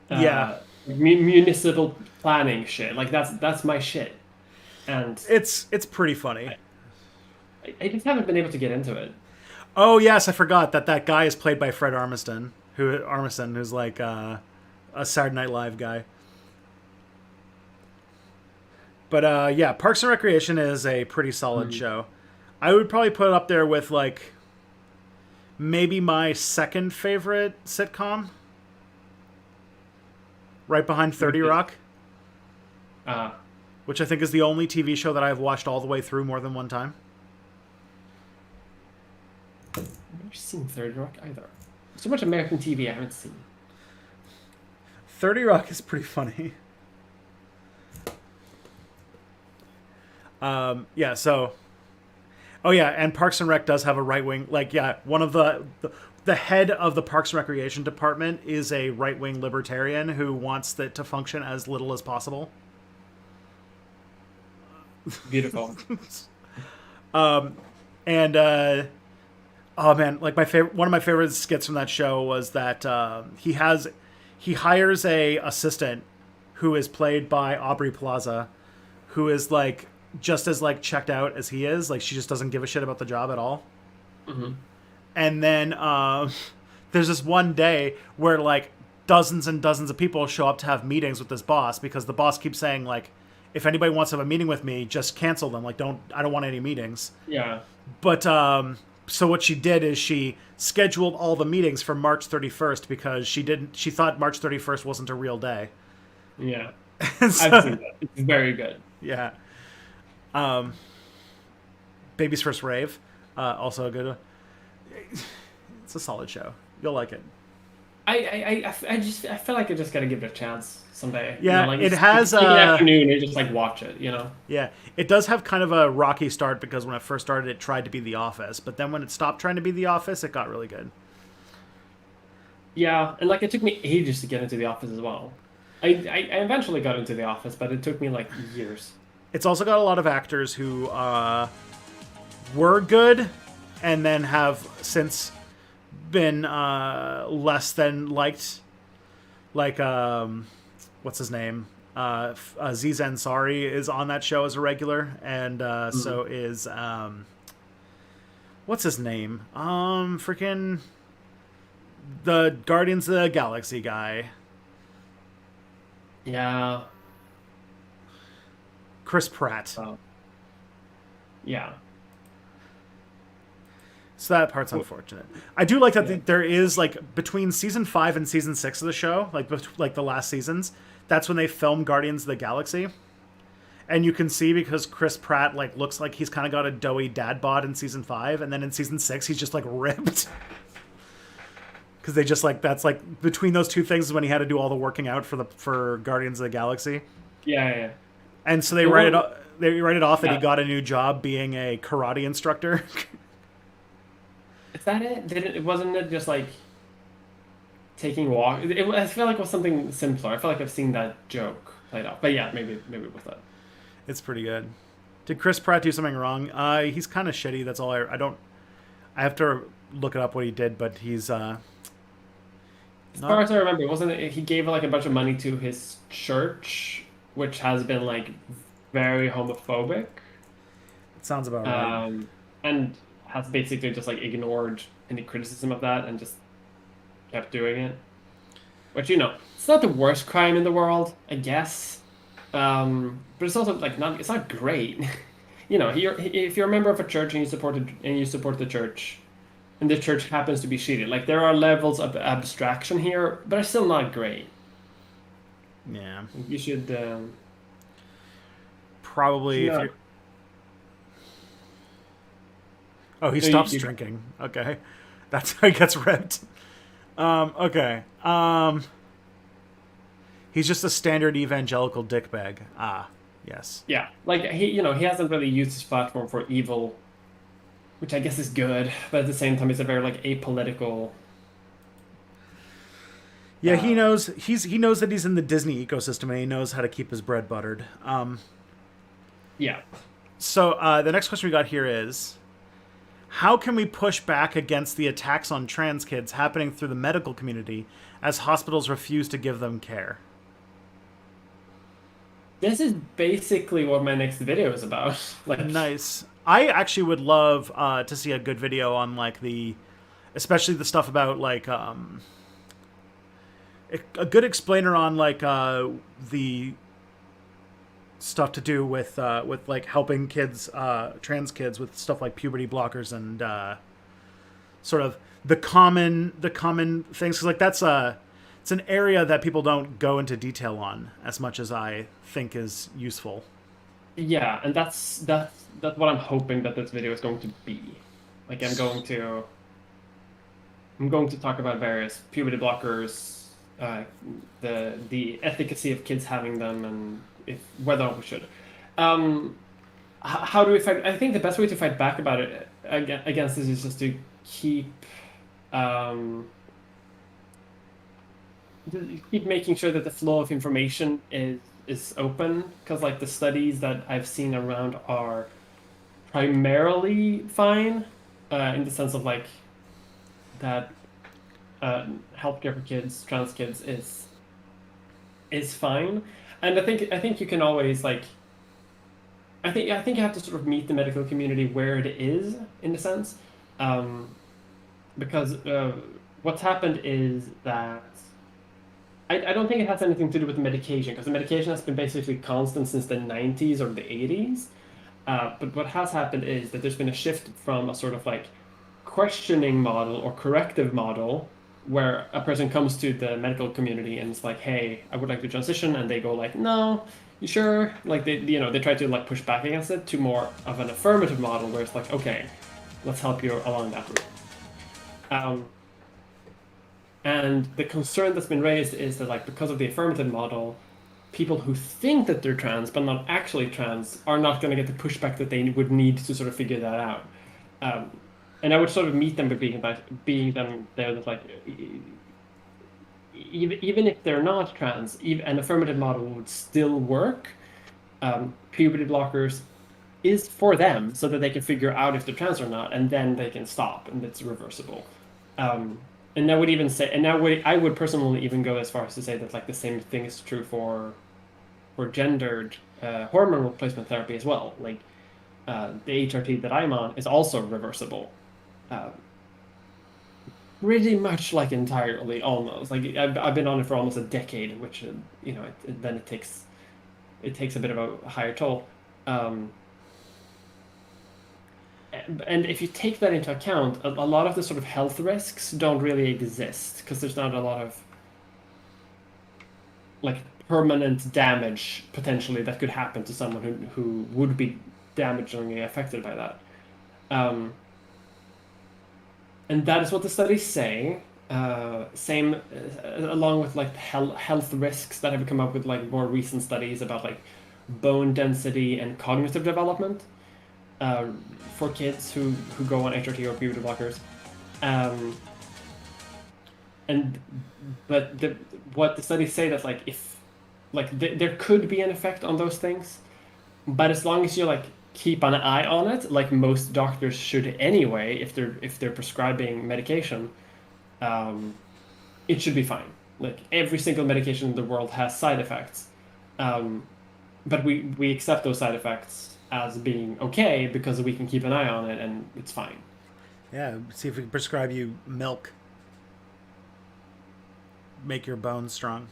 Yeah. Municipal planning shit. Like that's my shit. And It's pretty funny. I just haven't been able to get into it. Oh yes, I forgot that guy is played by Fred Armisen, who's like a Saturday Night Live guy. But yeah, Parks and Recreation is a pretty solid show. I would probably put it up there with like maybe my second favorite sitcom, right behind 30 Rock, which I think is the only TV show that I've watched all the way through more than one time. I've never seen 30 Rock either. So much American TV I haven't seen. 30 Rock is pretty funny. Yeah, so Oh yeah, and Parks and Rec does have a right wing. Like yeah, one of the head of the Parks and Recreation department is a right wing libertarian who wants that to function as little as possible. Beautiful. And oh man, like my favorite, one of my favorite skits from that show was that he hires a assistant who is played by Aubrey Plaza, who is like just as like checked out as he is. Like she just doesn't give a shit about the job at all. Hmm. And then there's this one day where like dozens and dozens of people show up to have meetings with this boss because the boss keeps saying like, if anybody wants to have a meeting with me, just cancel them. Like I don't want any meetings. Yeah. But so what she did is she scheduled all the meetings for March 31st because she thought March 31st wasn't a real day. Yeah. So, I've seen that. It's very good. yeah. Baby's First Rave, also a good one. It's a solid show. You'll like it. I feel like I just gotta give it a chance someday. Yeah, Like it has take an afternoon and just like watch it. Yeah, it does have kind of a rocky start because when it first started, it tried to be The Office, but then when it stopped trying to be The Office, it got really good. Yeah, and like it took me ages to get into The Office as well. I eventually got into The Office, but it took me like years. It's also got a lot of actors who were good and then have since been less than liked. Like, what's his name? Aziz Ansari is on that show as a regular, and so is what's his name? Freaking the Guardians of the Galaxy guy, Yeah. Chris Pratt. Yeah. So that part's unfortunate. I do like that there is like between season 5 and season 6 of the show, like the last seasons. That's when they filmed Guardians of the Galaxy, and you can see because Chris Pratt like looks like he's kind of got a doughy dad bod in season 5, and then in season 6 he's just like ripped. Because they just like that's like between those two things is when he had to do all the working out for Guardians of the Galaxy. Yeah. And so they write it off. They write it off that he got a new job being a karate instructor. Is that it? Wasn't it just like taking walk? I feel like it was something simpler. I feel like I've seen that joke played out. But yeah, maybe with that. It's pretty good. Did Chris Pratt do something wrong? He's kind of shitty. That's all. I don't. I have to look it up what he did, but he's. As far as I remember, wasn't it? He gave like a bunch of money to his church, which has been like very homophobic. It sounds about right. And has basically just like ignored any criticism of that and just kept doing it. Which it's not the worst crime in the world, I guess. But it's also like it's not great. If you're a member of a church and you support the church, and the church happens to be shitty, like there are levels of abstraction here, but it's still not great. Yeah. You should probably. If you're... Oh, he stops drinking. Okay, that's how he gets ripped. Okay. He's just a standard evangelical dickbag. Ah, yes. Yeah, like he hasn't really used his platform for evil, which I guess is good, but at the same time, it's a very like apolitical. Yeah, he knows he knows that he's in the Disney ecosystem and he knows how to keep his bread buttered. Yeah. So the next question we got here is, how can we push back against the attacks on trans kids happening through the medical community as hospitals refuse to give them care? This is basically what my next video is about. Like, nice. I actually would love to see a good video on like especially the stuff about like a good explainer on like the stuff to do with like helping kids, trans kids, with stuff like puberty blockers and sort of the common things. 'Cause like it's an area that people don't go into detail on as much as I think is useful. Yeah, and that's what I'm hoping that this video is going to be. Like I'm going to talk about various puberty blockers, the efficacy of kids having them, and whether we should. how do we fight? I think the best way to fight back about it against this is just to um, keep making sure that the flow of information is open. Because like the studies that I've seen around are primarily fine, in the sense of like that healthcare for kids, trans kids is fine. And I think you can always like I think you have to sort of meet the medical community where it is in a sense, um, because what's happened is that I don't think it has anything to do with the medication because the medication has been basically constant since the 90s or the 80s. But what has happened is that there's been a shift from a sort of like questioning model or corrective model where a person comes to the medical community and it's like, hey, I would like to transition, and they go like, no, you sure? Like they try to like push back against it to more of an affirmative model where it's like, okay, let's help you along that route. Um, and the concern that's been raised is that like because of the affirmative model, people who think that they're trans but not actually trans are not going to get the pushback that they would need to sort of figure that out. Um, and I would sort of meet them by being them there that like even if they're not trans, even an affirmative model would still work. Puberty blockers is for them so that they can figure out if they're trans or not, and then they can stop, and it's reversible. Um, and I would even say, and I would personally even go as far as to say that like the same thing is true for gendered hormone replacement therapy as well. Like the HRT that I'm on is also reversible. Uh, Pretty much like entirely, almost. Like I've been on it for almost a decade, which then it takes a bit of a higher toll. Um, and if you take that into account, a lot of the sort of health risks don't really exist because there's not a lot of like permanent damage potentially that could happen to someone who would be damagingly affected by that. Um, and that is what the studies say. Same along with like health risks that have come up with like more recent studies about like bone density and cognitive development uh, for kids who go on HRT or puberty blockers. Um, and what the studies say that like if like there could be an effect on those things, but as long as you like keep an eye on it, like most doctors should anyway, if they're prescribing medication, um, it should be fine. Like every single medication in the world has side effects, um, but we accept those side effects as being okay because we can keep an eye on it and it's fine. Yeah, see if we can prescribe you milk, make your bones strong.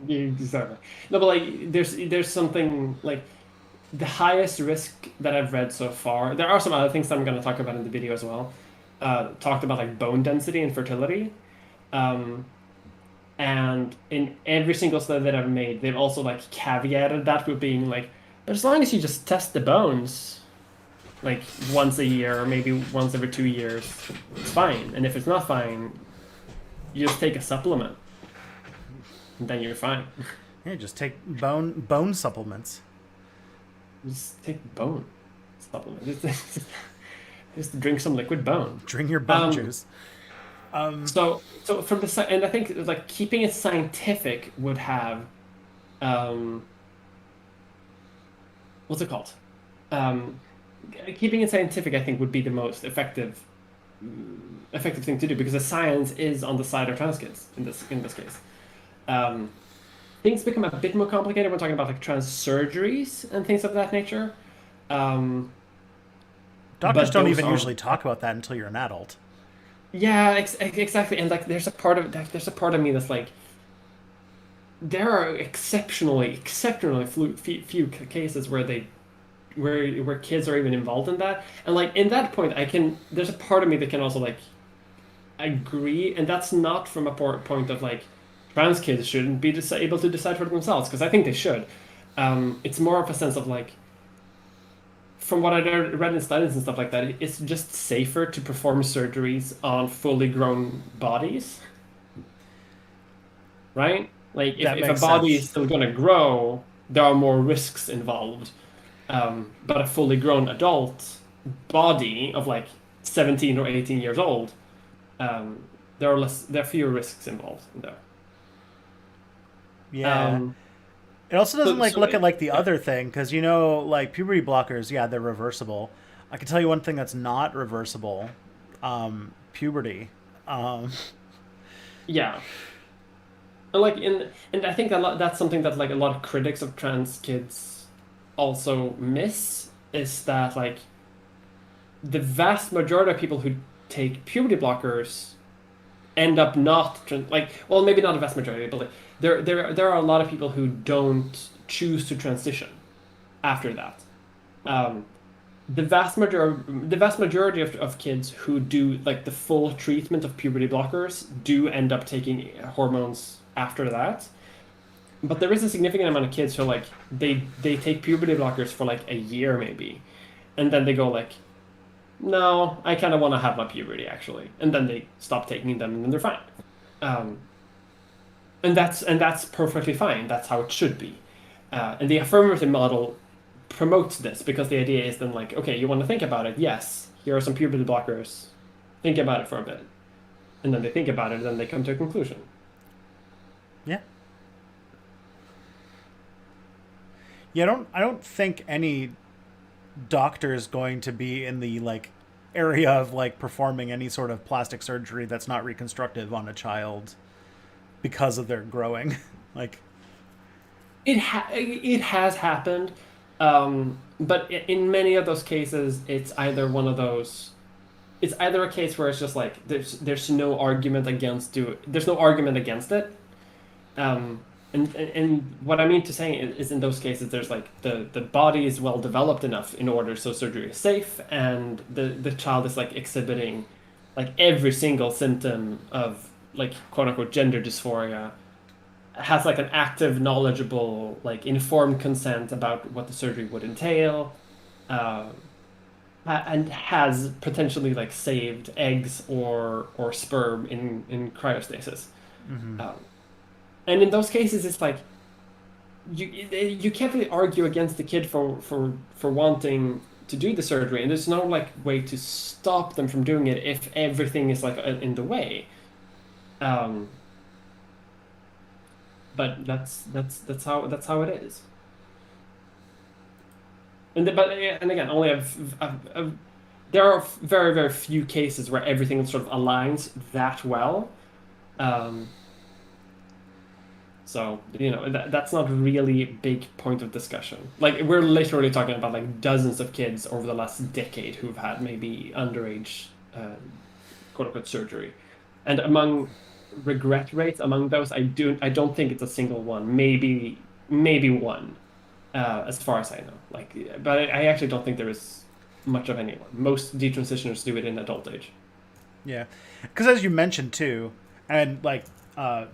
Exactly. No, but like there's something like the highest risk that I've read so far. There are some other things that I'm going to talk about in the video as well. Talked about like bone density and fertility. Um, and in every single study that I've made, they've also like caveated that with being like, but as long as you just test the bones like once a year or maybe once every 2 years, it's fine. And if it's not fine, you just take a supplement, and then you're fine. Yeah, just take bone supplements. Just take bone supplement. Just drink some liquid bone. Drink your bone Um, juice. so from and I think like keeping it scientific would have um, what's it called? Um, Keeping it scientific, I think, would be the most effective thing to do because the science is on the side of trans kids in this case. Um, Things become a bit more complicated when talking about like trans surgeries and things of that nature. Um, Doctors but don't those even are usually talk about that until you're an adult. yeah, exactly. And like there's a part of me that's like there are exceptionally few cases where where kids are even involved in that. And like in that point there's a part of me that can also like agree, and that's not from a point of like trans kids shouldn't be able to decide for themselves because I think they should. It's more of a sense of like from what I read in studies and stuff like that, it's just safer to perform surgeries on fully grown bodies, right? Like if, That if a makes body is sense. still going to grow, there are more risks involved. But a fully grown adult body of like 17 or 18 years old, um, there are fewer risks involved there. Yeah. Um, It also doesn't so like so look at like the yeah, other thing because like puberty blockers, yeah, they're reversible. I can tell you one thing that's not reversible: puberty. Um, yeah. And like and I think that's something that like a lot of critics of trans kids also miss is that like the vast majority of people who take puberty blockers end up not like, well, maybe not a vast majority, but like there are a lot of people who don't choose to transition after that. Um, the vast majority of kids who do like the full treatment of puberty blockers do end up taking hormones after that. But there is a significant amount of kids who are like they take puberty blockers for like a year maybe, and then they go like, no, I kind of want to have my puberty actually, and then they stop taking them and then they're fine. Um, and that's perfectly fine. That's how it should be. And the affirmative model promotes this because the idea is then like, okay, you want to think about it? Yes, here are some puberty blockers. Think about it for a bit, and then they think about it, and then they come to a conclusion. yeah, yeah. I don't think any doctor is going to be in the like area of like performing any sort of plastic surgery that's not reconstructive on a child because of their growing. Like, It has happened, but in many of those cases, it's either one of those. It's either a case where it's just like there's no argument against there's no argument against it. And what I mean to say is in those cases there's like the body is well developed enough in order so surgery is safe, and the child is like exhibiting like every single symptom of like quote unquote gender dysphoria, has like an active, knowledgeable, like informed consent about what the surgery would entail, uh, and has potentially like saved eggs or sperm in cryostasis. mm-hmm. Um, and in those cases, it's like you can't really argue against the kid for wanting to do the surgery, and there's no like way to stop them from doing it if everything is like in the way. Um, but that's how it is. And again, only there are very very few cases where everything sort of aligns that well. Um, So, that's not really a big point of discussion. Like, we're literally talking about like dozens of kids over the last decade who've had maybe underage, quote unquote, surgery. And among regret rates, among those, I don't think it's a single one. Maybe one, as far as I know. Like, but I actually don't think there is much of anyone. Most detransitioners do it in adult age. Yeah, because as you mentioned too, and like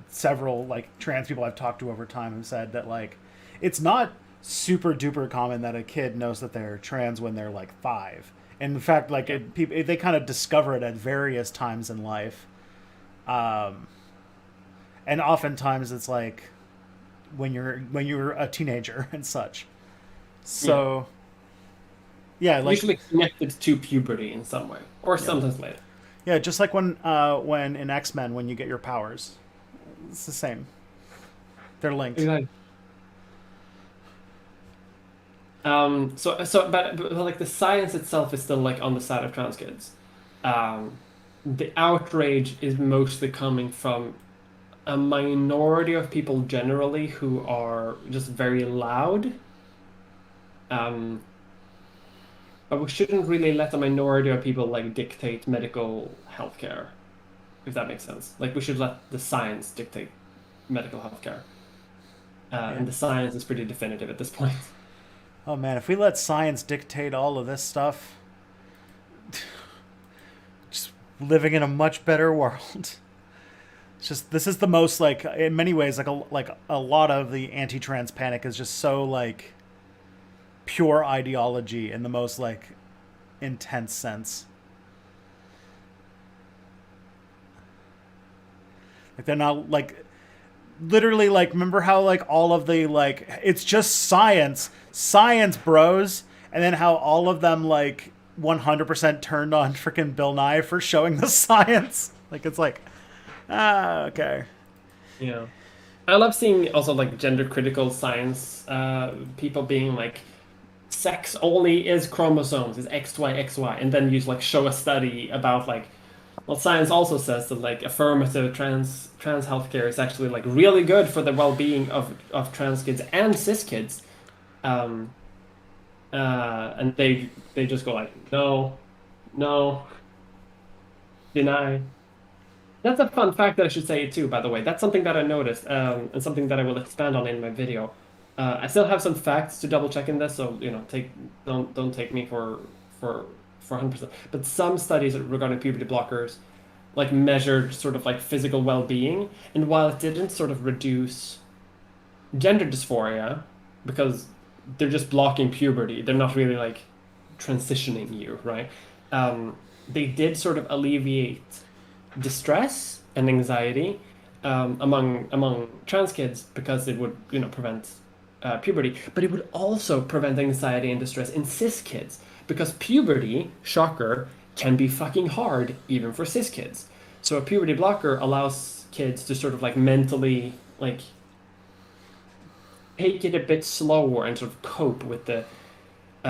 several like trans people I've talked to over time have said that like it's not super duper common that a kid knows that they're trans when they're like 5. And in fact, like Yeah. they kind of discover it at various times in life, um, and oftentimes it's like when you're a teenager and such. Yeah. So yeah, like Usually connected to puberty in some way, or yeah, sometimes later. yeah, just like when in X-Men when you get your powers, it's the same. They're linked. Exactly. But like the science itself is still like on the side of trans kids. Um, the outrage is mostly coming from a minority of people generally who are just very loud. Um, but we shouldn't really let a minority of people like dictate medical healthcare, if that makes sense. Like we should let the science dictate medical healthcare. Yeah. And the science is pretty definitive at this point. Oh man, if we let science dictate all of this stuff, just living in a much better world. It's just this is the most like in many ways like a lot of the anti-trans panic is just so like pure ideology in the most like intense sense. Like they're not like literally like remember how like all of the like it's just science bros, and then how all of them like 100% turned on freaking Bill Nye for showing the science. Like it's like okay. Yeah. I love seeing also like gender critical science people being like sex only is chromosomes, is XY, and then you like show a study about like well science also says that like affirmative trans healthcare is actually like really good for the well-being of trans kids and cis kids. Um and they just go like no, no, deny. That's a fun fact that I should say too, by the way. That's something that I noticed, and something that I will expand on in my video. I still have some facts to double check in this, so take don't take me for 100%. But some studies regarding puberty blockers, like measured sort of like physical well-being, and while it didn't sort of reduce gender dysphoria, because they're just blocking puberty, they're not really like transitioning you, right? They did sort of alleviate distress and anxiety among trans kids because it would prevent puberty, but it would also prevent anxiety and distress in cis kids because puberty, shocker, can be fucking hard even for cis kids. So a puberty blocker allows kids to sort of like mentally like take it a bit slower and sort of cope with the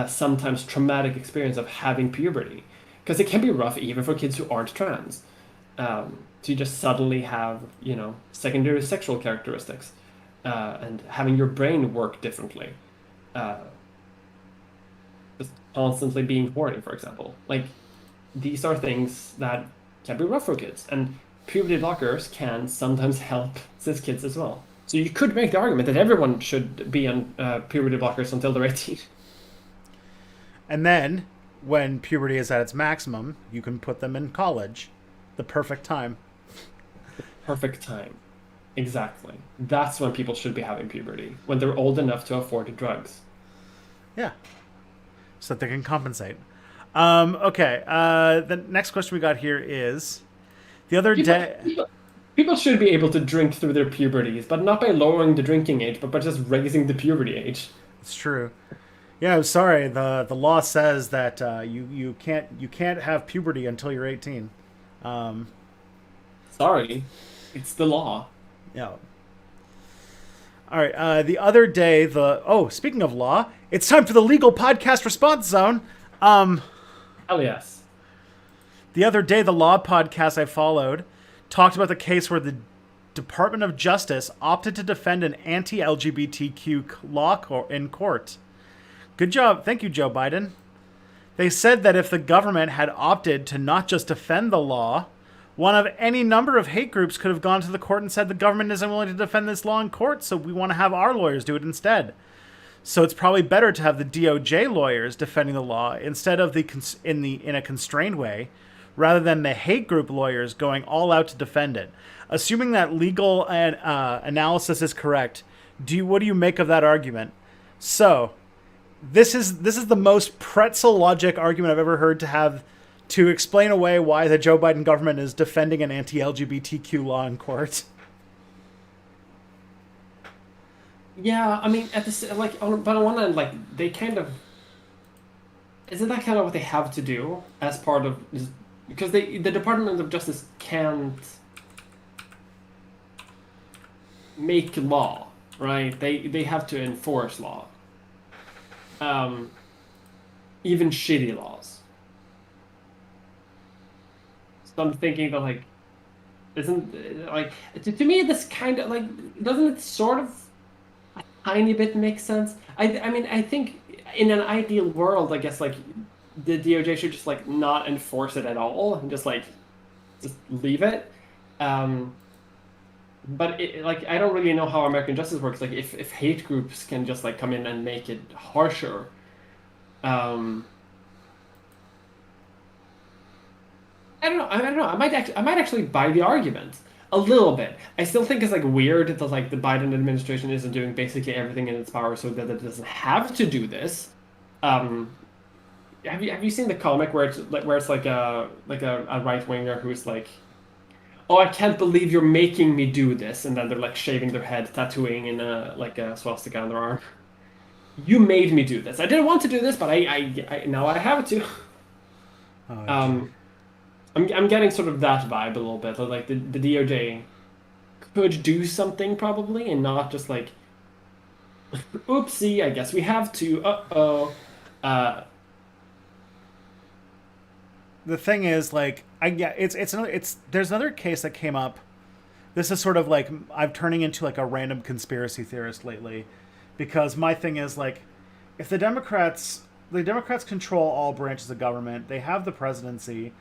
sometimes traumatic experience of having puberty because it can be rough even for kids who aren't trans. To just suddenly have, secondary sexual characteristics, and having your brain work differently. Just constantly being horny, for example. Like, these are things that can be rough for kids, and puberty blockers can sometimes help cis kids as well. So you could make the argument that everyone should be on puberty blockers until they're 18. And then, when puberty is at its maximum, you can put them in college. The perfect time. Perfect time. Exactly. That's when people should be having puberty, when they're old enough to afford drugs. Yeah. So that they can compensate. Okay. The next question we got here is the other day. People should be able to drink through their puberties, but not by lowering the drinking age, but by just raising the puberty age. It's true. Yeah, I'm sorry. The law says that you can't have puberty until you're 18. Sorry, it's the law. Yeah. All right. The other day, speaking of law, it's time for the legal podcast response zone. Hell yes. The other day, the law podcast I followed talked about the case where the Department of Justice opted to defend an anti-LGBTQ law in court. Good job. Thank you, Joe Biden. They said that if the government had opted to not just defend the law, one of any number of hate groups could have gone to the court and said the government isn't willing to defend this law in court, so we want to have our lawyers do it instead. So it's probably better to have the DOJ lawyers defending the law instead of in a constrained way, rather than the hate group lawyers going all out to defend it. Assuming that legal analysis is correct, what do you make of that argument? So, this is the most pretzel logic argument I've ever heard to explain away why the Joe Biden government is defending an anti-LGBTQ law in court. Yeah, I mean, but on one hand, like they kind of isn't that kind of what they have to do as part of because the Department of Justice can't make law, right? They have to enforce law. Even shitty laws. So I'm thinking that like, isn't like to me this kind of like doesn't it sort of a tiny bit make sense? I mean I think in an ideal world I guess like the DOJ should just like not enforce it at all and just leave it. But like I don't really know how American justice works. Like if hate groups can just like come in and make it harsher, I don't know. I might actually buy the argument a little bit. I still think it's like weird that like the Biden administration isn't doing basically everything in its power so that it doesn't have to do this. Have you seen the comic where it's like a right winger who's like, oh, I can't believe you're making me do this, and then they're like shaving their head, tattooing in a swastika on their arm. You made me do this. I didn't want to do this, but I now I have to. Oh, dear. Um, I'm getting sort of that vibe a little bit. Like the DOJ could do something probably, and not just like, oopsie, I guess we have to. Uh-oh. The thing is, like, there's another case that came up. This is sort of like I'm turning into like a random conspiracy theorist lately, because my thing is like, if the Democrats control all branches of government, they have the presidency,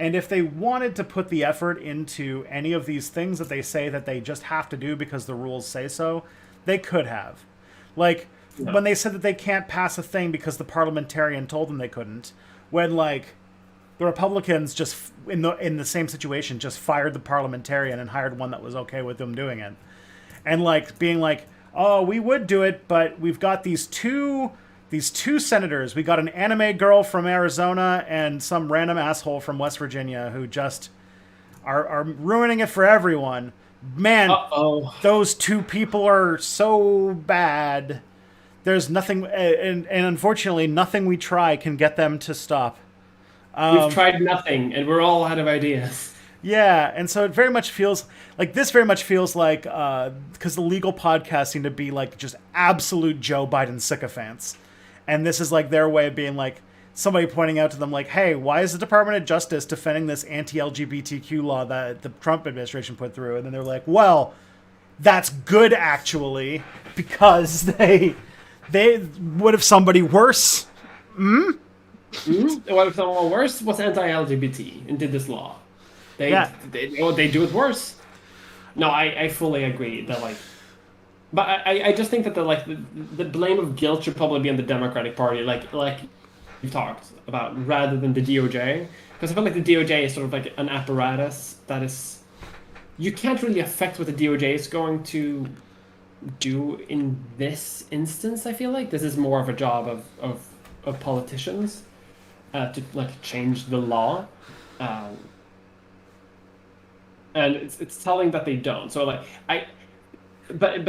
and if they wanted to put the effort into any of these things that they say that they just have to do because the rules say so, they could have. Like No. when they said that they can't pass a thing because the parliamentarian told them they couldn't, when like the Republicans just in the same situation just fired the parliamentarian and hired one that was okay with them doing it, and like being like, oh, we would do it, but we've got these two senators. We got an anime girl from Arizona and some random asshole from West Virginia who just are ruining it for everyone. Man, Uh-oh. those two people are so bad. There's nothing, and unfortunately, nothing we try can get them to stop. We've tried nothing, and we're all out of ideas. Yeah, and so it very much feels like this. Very much feels like because the legal podcasts seem to be like just absolute Joe Biden sycophants, and this is like their way of being like somebody pointing out to them like, "Hey, why is the Department of Justice defending this anti-LGBTQ law that the Trump administration put through?" And then they're like, "Well, that's good actually because they what if somebody worse?" What if someone worse was anti-LGBT and did this law? Yeah. They do it worse. No, I fully agree that like, but I just think that the blame of guilt should probably be on the Democratic Party, like we've talked about, rather than the DOJ, because I feel like the DOJ is sort of like an apparatus that is, you can't really affect what the DOJ is going to do in this instance. I feel like this is more of a job of politicians to like change the law. And it's telling that they don't. So like but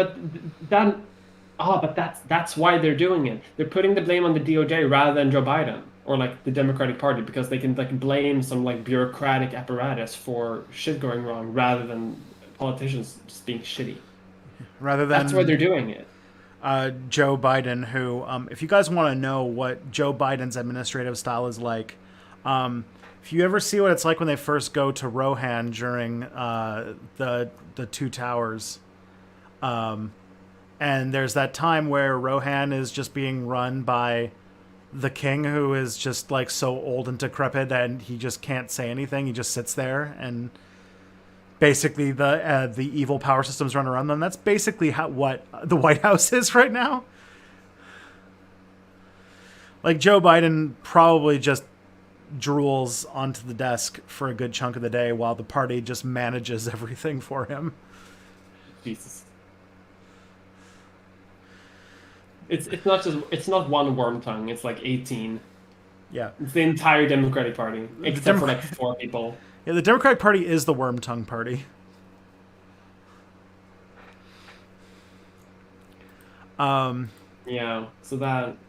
that but that's why they're doing it. They're putting the blame on the DOJ rather than Joe Biden or like the Democratic Party, because they can like blame some like bureaucratic apparatus for shit going wrong rather than politicians just being shitty. Rather than That's why they're doing it. Joe Biden, who, if you guys want to know what Joe Biden's administrative style is like, if you ever see what it's like when they first go to Rohan during the Two Towers, and there's that time where Rohan is just being run by the king, who is just like so old and decrepit and he just can't say anything. He just sits there, and basically the evil power systems run around them. That's basically what the White House is right now. Like Joe Biden probably just drools onto the desk for a good chunk of the day while the party just manages everything for him. Jesus. It's not one worm tongue. It's like 18. Yeah. It's the entire Democratic Party, except for like 4 people. Yeah, the Democratic Party is the worm tongue party. Yeah, so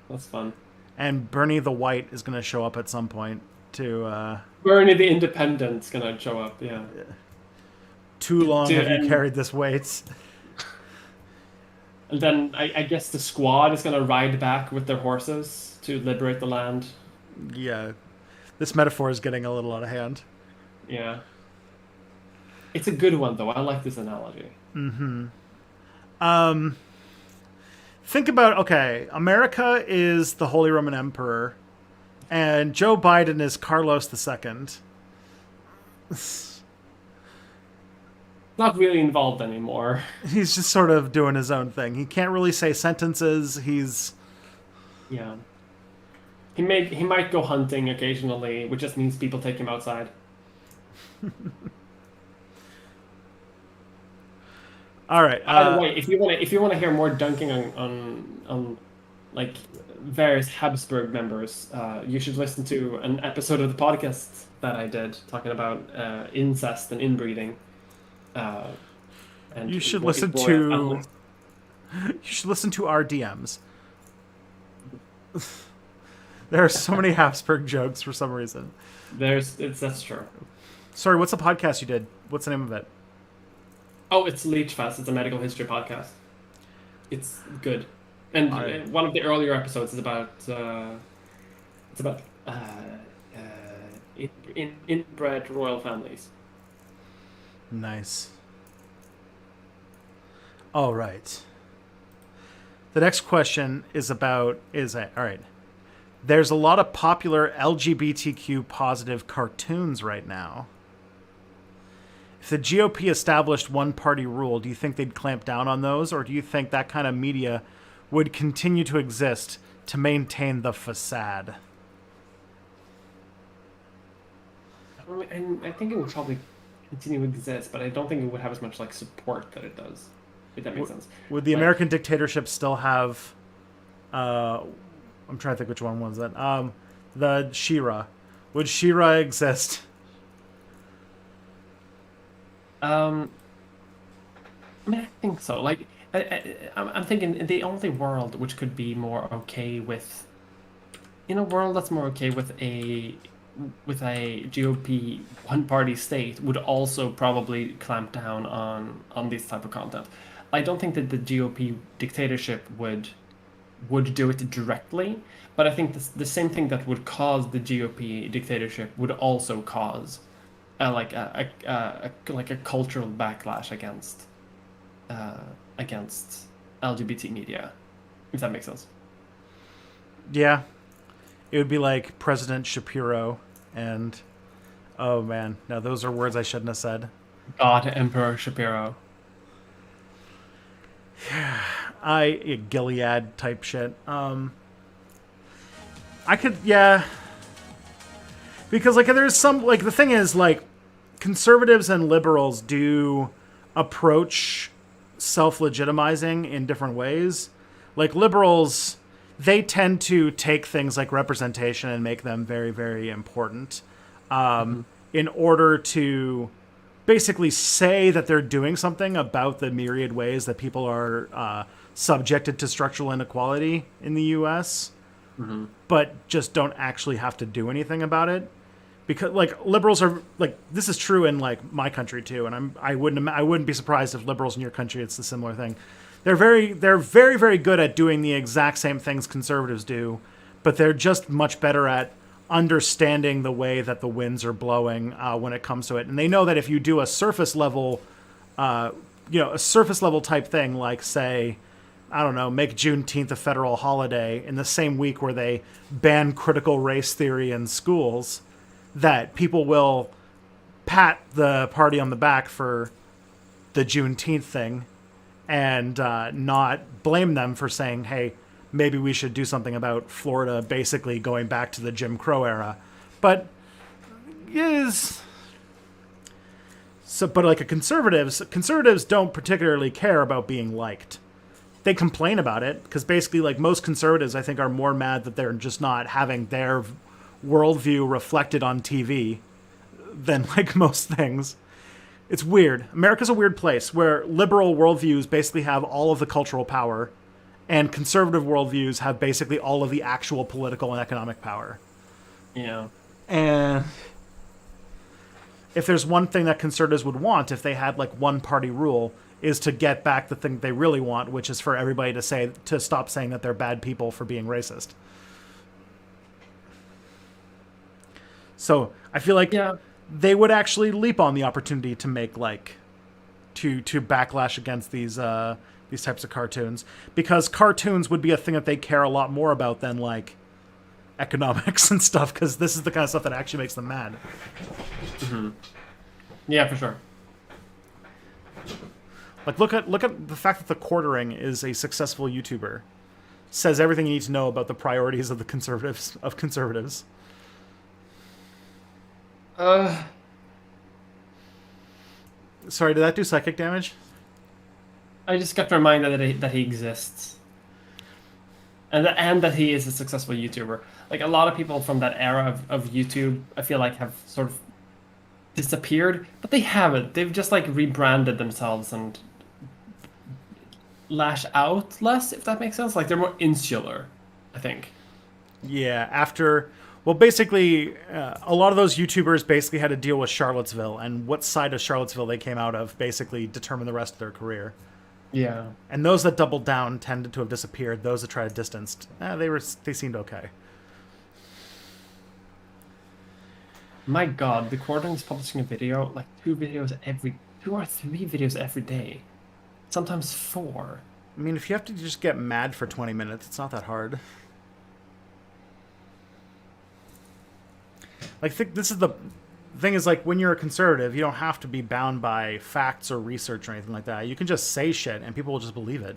that's fun. And Bernie the White is going to show up at some point to. Bernie the Independent's gonna show up. Yeah. Too long have you carried this weight? And then I guess the squad is gonna ride back with their horses to liberate the land. Yeah, this metaphor is getting a little out of hand. Yeah. It's a good one though. I like this analogy. Think about, okay, America is the Holy Roman Emperor, and Joe Biden is Carlos II. Not really involved anymore. He's just sort of doing his own thing. He can't really say sentences. He's Yeah. He might go hunting occasionally, which just means people take him outside. all right. By the way, if you want to hear more dunking on like various Habsburg members, you should listen to an episode of the podcast that I did talking about incest and inbreeding. And You should what is listen royal to. families. You should listen to our DMs. There are so many Habsburg jokes for some reason. That's true. Sorry, what's the podcast you did? What's the name of it? Oh, it's Leech Fest. It's a medical history podcast. It's good, and Alright. one of the earlier episodes is about inbred royal families. Nice. All right. The next question is all right. There's a lot of popular LGBTQ positive cartoons right now. If the GOP established one party rule, do you think they'd clamp down on those, or do you think that kind of media would continue to exist to maintain the facade? And I think it would probably continue to exist, but I don't think it would have as much like support that it does. If that makes sense. Would the Like- American dictatorship still have? I'm trying to think which one was that. The She-Ra. Would She-Ra exist? I mean, I think so. Like, I'm thinking the only world which could be more okay with, in a world that's more okay with a GOP one-party state, would also probably clamp down on this type of content. I don't think that the GOP dictatorship would do it directly, but I think the same thing that would cause the GOP dictatorship would also cause like a cultural backlash against LGBT media, if that makes sense. Yeah. It would be like President Shapiro and... Oh, man. No, those are words I shouldn't have said. God, Emperor Shapiro. Gilead type shit. I could, yeah. Because, like, there's some... Like, the thing is, like, conservatives and liberals do approach self-legitimizing in different ways. Like, liberals... They tend to take things like representation and make them very, very important in order to basically say that they're doing something about the myriad ways that people are subjected to structural inequality in the U.S., but just don't actually have to do anything about it. Because, like, liberals are, like, this is true in, like, my country, too, and I wouldn't be surprised if liberals in your country, it's a similar thing. They're very, very good at doing the exact same things conservatives do, but they're just much better at understanding the way that the winds are blowing when it comes to it. And they know that if you do a surface level type thing, like, say, I don't know, make Juneteenth a federal holiday in the same week where they ban critical race theory in schools, that people will pat the party on the back for the Juneteenth thing and not blame them for saying, hey, maybe we should do something about Florida basically going back to the Jim Crow era. But like conservatives don't particularly care about being liked. They complain about it because basically, like, most conservatives, I think, are more mad that they're just not having their worldview reflected on TV than, like, most things. It's weird. America's a weird place where liberal worldviews basically have all of the cultural power, and conservative worldviews have basically all of the actual political and economic power. Yeah. And if there's one thing that conservatives would want if they had, like, one party rule, is to get back the thing they really want, which is for everybody to stop saying that they're bad people for being racist. So I feel like they would actually leap on the opportunity to make, like, to backlash against these types of cartoons, because cartoons would be a thing that they care a lot more about than, like, economics and stuff, because this is the kind of stuff that actually makes them mad. Yeah, for sure. Like, look at the fact that The Quartering is a successful YouTuber. Says everything you need to know about the priorities of the conservatives. Sorry, did that do psychic damage? I just got reminded that he exists, and that he is a successful YouTuber. Like, a lot of people from that era of YouTube, I feel like, have sort of disappeared, but they haven't. They've just like rebranded themselves and lash out less, if that makes sense. Like they're more insular, I think. Yeah, after, well, basically, a lot of those YouTubers basically had to deal with Charlottesville, and what side of Charlottesville they came out of basically determined the rest of their career. Yeah. And those that doubled down tended to have disappeared. Those that tried to distance, they seemed okay. My God, the Quartering is publishing a video, like 2 or 3 videos every day. Sometimes 4. I mean, if you have to just get mad for 20 minutes, it's not that hard. Like, this is the thing is, like, when you're a conservative, you don't have to be bound by facts or research or anything like that. You can just say shit and people will just believe it.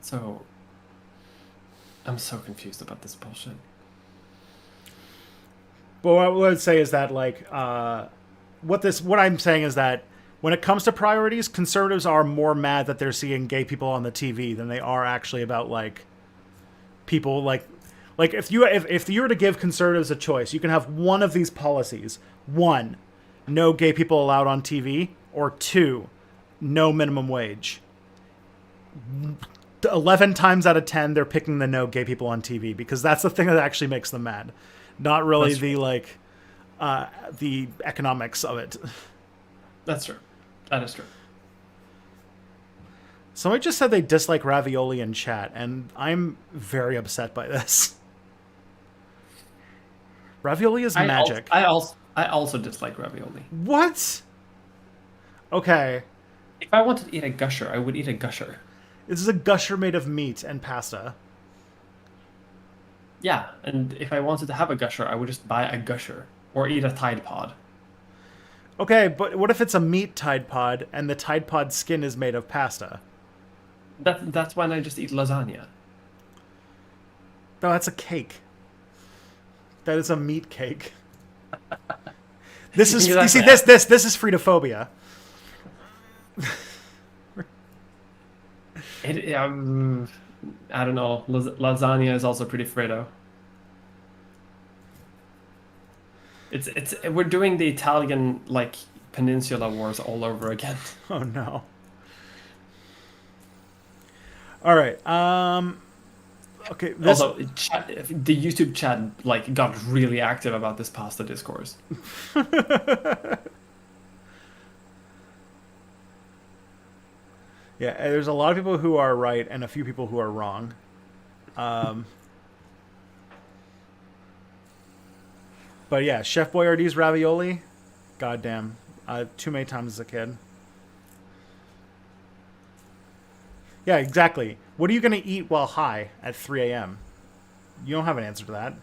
So, I'm so confused about this bullshit. But what I would say is that, like, what I'm saying is that when it comes to priorities, conservatives are more mad that they're seeing gay people on the TV than they are actually about, like, people like if you were to give conservatives a choice, you can have one of these policies: 1, no gay people allowed on TV, or 2, no minimum wage. 11 times out of 10, they're picking the no gay people on TV because that's the thing that actually makes them mad, not really That's the true. Like the economics of it. That's true. That is true. Somebody just said they dislike ravioli in chat, and I'm very upset by this. Ravioli is magic. I also dislike ravioli. What? Okay. If I wanted to eat a gusher, I would eat a gusher. This is a gusher made of meat and pasta. Yeah, and if I wanted to have a gusher, I would just buy a gusher or eat a Tide Pod. Okay, but what if it's a meat Tide Pod and the Tide Pod skin is made of pasta? That's when I just eat lasagna. No, that's a cake. That is a meat cake. This is you see this is fritophobia. I don't know. Lasagna is also pretty Frito. It's we're doing the Italian like peninsula wars all over again. Oh no. All right. Okay. Also, the YouTube chat like got really active about this pasta discourse. Yeah, there's a lot of people who are right and a few people who are wrong. But yeah, Chef Boyardee's ravioli, goddamn, too many times as a kid. Yeah, exactly. What are you going to eat while high at 3 a.m.? You don't have an answer to that.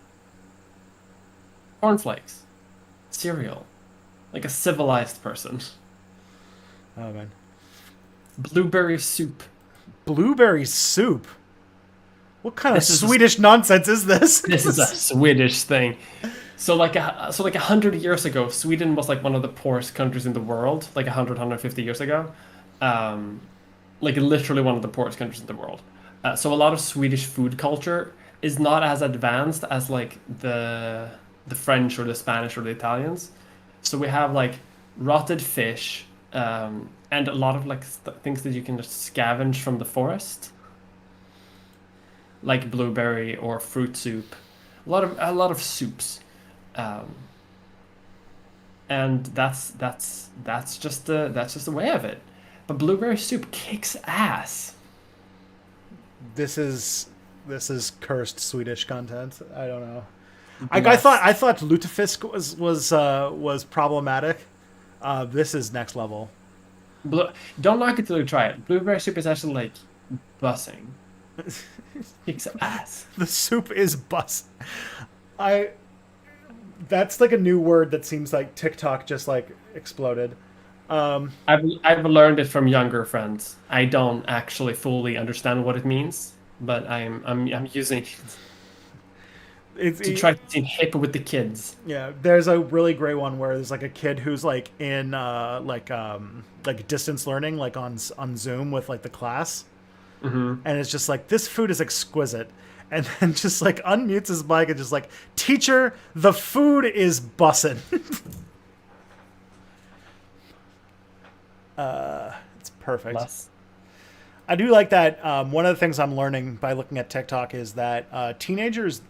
Cornflakes. Cereal. Like a civilized person. Oh, man. Blueberry soup. Blueberry soup? What kind of Swedish nonsense is this? This is a Swedish thing. So like 100 years ago, Sweden was like one of the poorest countries in the world, like 150 years ago. Like literally one of the poorest countries in the world. So a lot of Swedish food culture is not as advanced as like the French or the Spanish or the Italians. So we have like rotted fish, and a lot of like things that you can just scavenge from the forest, like blueberry or fruit soup. A lot of soups, and that's just the way of it. But blueberry soup kicks ass. This is cursed Swedish content. I don't know. I thought lutefisk was problematic. This is next level. Don't knock it till you try it. Blueberry soup is actually like bussing. Kicks ass. The soup is bus. That's like a new word that seems like TikTok just like exploded. I've learned it from younger friends. I don't actually fully understand what it means, but I'm using it to try to seem hip with the kids. Yeah, there's a really great one where there's like a kid who's like in like distance learning, like on Zoom with like the class, Mm-hmm. and it's just like, this food is exquisite, and then just like unmutes his mic and just like, teacher, the food is bussin'. It's perfect. Less. I do like that. One of the things I'm learning by looking at TikTok is that teenagers,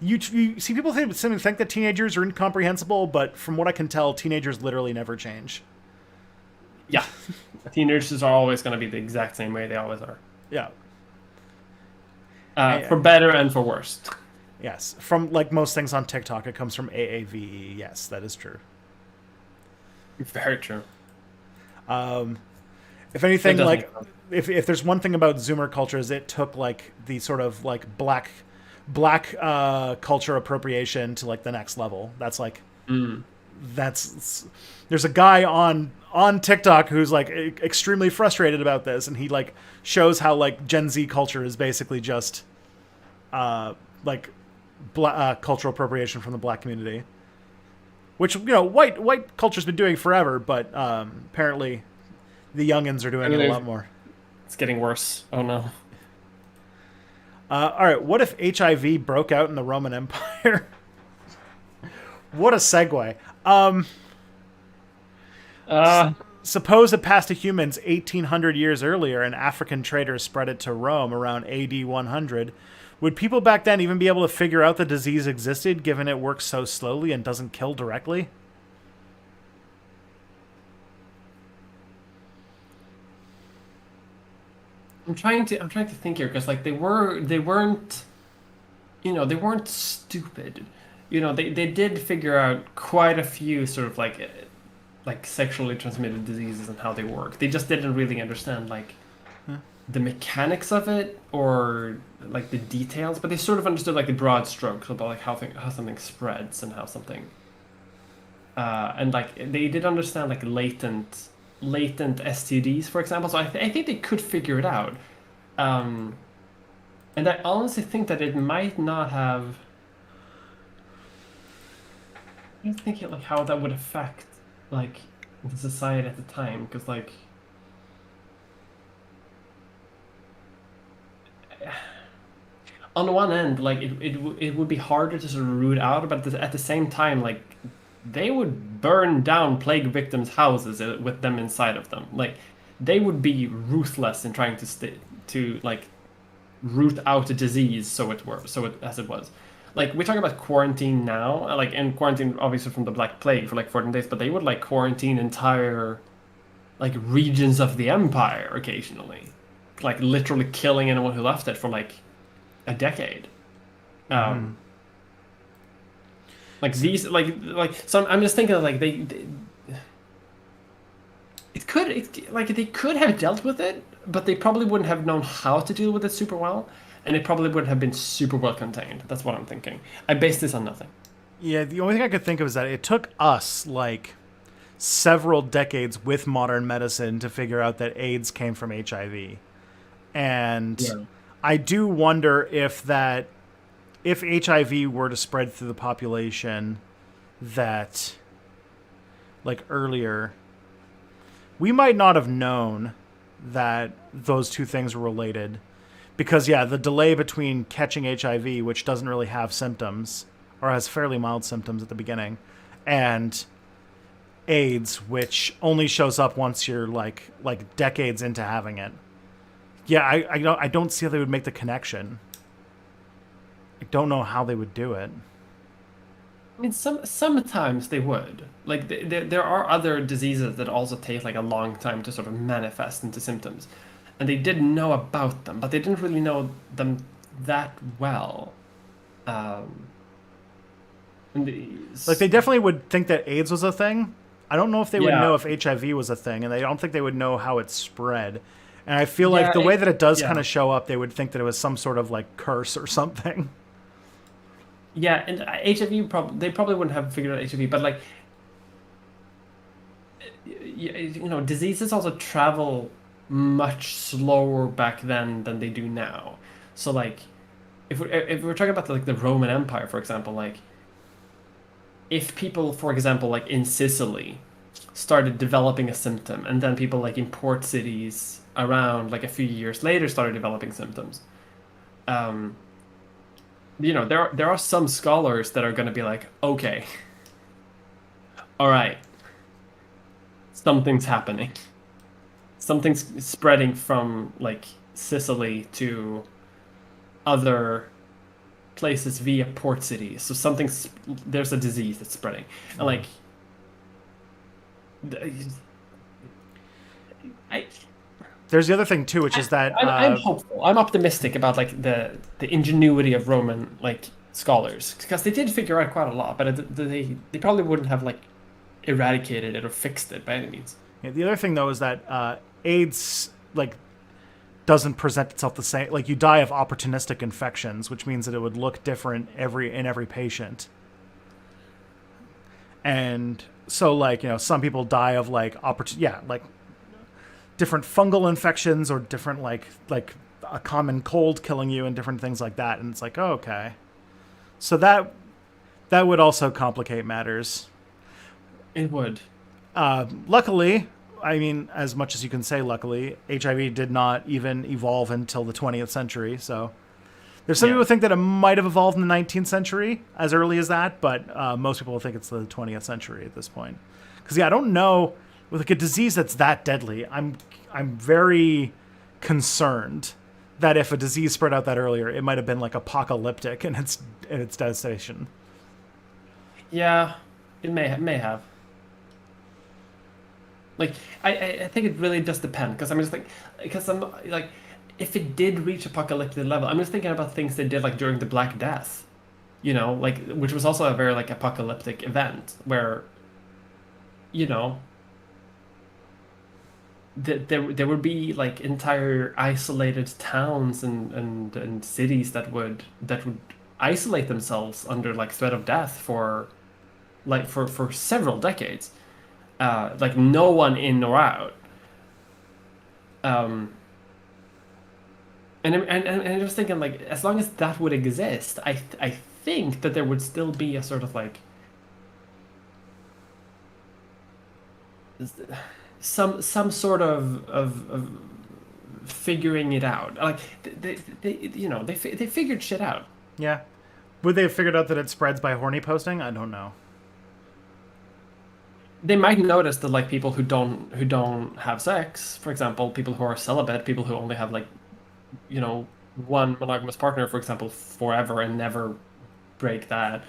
you see people think that teenagers are incomprehensible, but from what I can tell, teenagers literally never change. Yeah. Teenagers are always going to be the exact same way they always are. Yeah. For better and for worse. Yes. From like most things on TikTok, it comes from AAVE. Yes, that is true. Very true. If anything, like make if there's one thing about Zoomer culture is it took like the sort of like black culture appropriation to like the next level. That's like that's there's a guy on TikTok who's like extremely frustrated about this, and he like shows how like Gen Z culture is basically just like cultural appropriation from the black community, which white culture's been doing forever, but apparently the youngins are doing it a lot more. It's getting worse. Oh no. All right, what if HIV broke out in the Roman Empire? What a segue. Suppose it passed to humans 1,800 years earlier and African traders spread it to Rome around AD 100. Would people back then even be able to figure out the disease existed, given it works so slowly and doesn't kill directly? I'm trying to think here because like they weren't stupid. They did figure out quite a few sort of like sexually transmitted diseases and how they work. They just didn't really understand like the mechanics of it or like the details, but they sort of understood like the broad strokes about like how something spreads and how something and like they did understand like latent STDs, for example. So I think they could figure it out. And I honestly think that it might not have. I'm thinking like how that would affect like the society at the time, because like on one end, like it would be harder to sort of root out, but at the same time, like they would burn down plague victims' houses with them inside of them. Like they would be ruthless in trying to like root out a disease so it as it was. Like we talk about quarantine now, like in quarantine obviously from the Black Plague for like 14 days, but they would like quarantine entire like regions of the empire occasionally, like literally killing anyone who left it for like a decade. Like these, like some. I'm just thinking of like they could have dealt with it, but they probably wouldn't have known how to deal with it super well, and it probably wouldn't have been super well contained. That's what I'm thinking. I base this on nothing. Yeah, the only thing I could think of is that it took us like several decades with modern medicine to figure out that AIDS came from HIV, and I do wonder if HIV were to spread through the population that like earlier, we might not have known that those two things were related, because the delay between catching HIV, which doesn't really have symptoms or has fairly mild symptoms at the beginning, and AIDS, which only shows up once you're like decades into having it. I don't see how they would make the connection. I don't know how they would do it. I mean, sometimes they would. Like there are other diseases that also take like a long time to sort of manifest into symptoms, and they didn't know about them, but they didn't really know them that well. Like they definitely would think that AIDS was a thing. I don't know if they would know if HIV was a thing, and I don't think they would know how it spread. And I feel like the way that it does kind of show up, they would think that it was some sort of like curse or something. Yeah, and HIV they probably wouldn't have figured out HIV, but like diseases also travel much slower back then than they do now. So like if we're talking about like the Roman Empire, for example, like if people, for example, like in Sicily started developing a symptom, and then people like in port cities around like a few years later started developing symptoms, there are some scholars that are going to be like, okay, all right, something's happening. Something's spreading from like Sicily to other places via port cities. So there's a disease that's spreading, and like, I There's the other thing too, which is that I'm hopeful. I'm optimistic about like the ingenuity of Roman like scholars because they did figure out quite a lot, but they probably wouldn't have like eradicated it or fixed it by any means. yeah, the other thing though is that AIDS like doesn't present itself the same. Like you die of opportunistic infections, which means that it would look different in every patient. And so like some people die of like like different fungal infections or different like a common cold killing you and different things like that. And it's like, oh, okay, so that would also complicate matters. It would. Luckily, I mean, as much as you can say luckily, HIV did not even evolve until the 20th century. So there's some people who think that it might have evolved in the 19th century as early as that, but most people think it's the 20th century at this point. Because I don't know, with like a disease that's that deadly, I'm very concerned that if a disease spread out that earlier, it might have been like apocalyptic in its devastation. Yeah, it may have. Like I think it really does depend because I'm just like because I'm like if it did reach apocalyptic level, I'm just thinking about things they did like during the Black Death, like which was also a very like apocalyptic event where, there would be like entire isolated towns and cities that would isolate themselves under like threat of death for several decades. Like no one in nor out. And I'm just thinking like as long as that would exist, I think that there would still be a sort of like some sort of figuring it out. Like they figured shit out. Yeah. Would they have figured out that it spreads by horny posting? I don't know. They might notice that like people who don't have sex, for example, people who are celibate, people who only have like, one monogamous partner, for example, forever and never break that,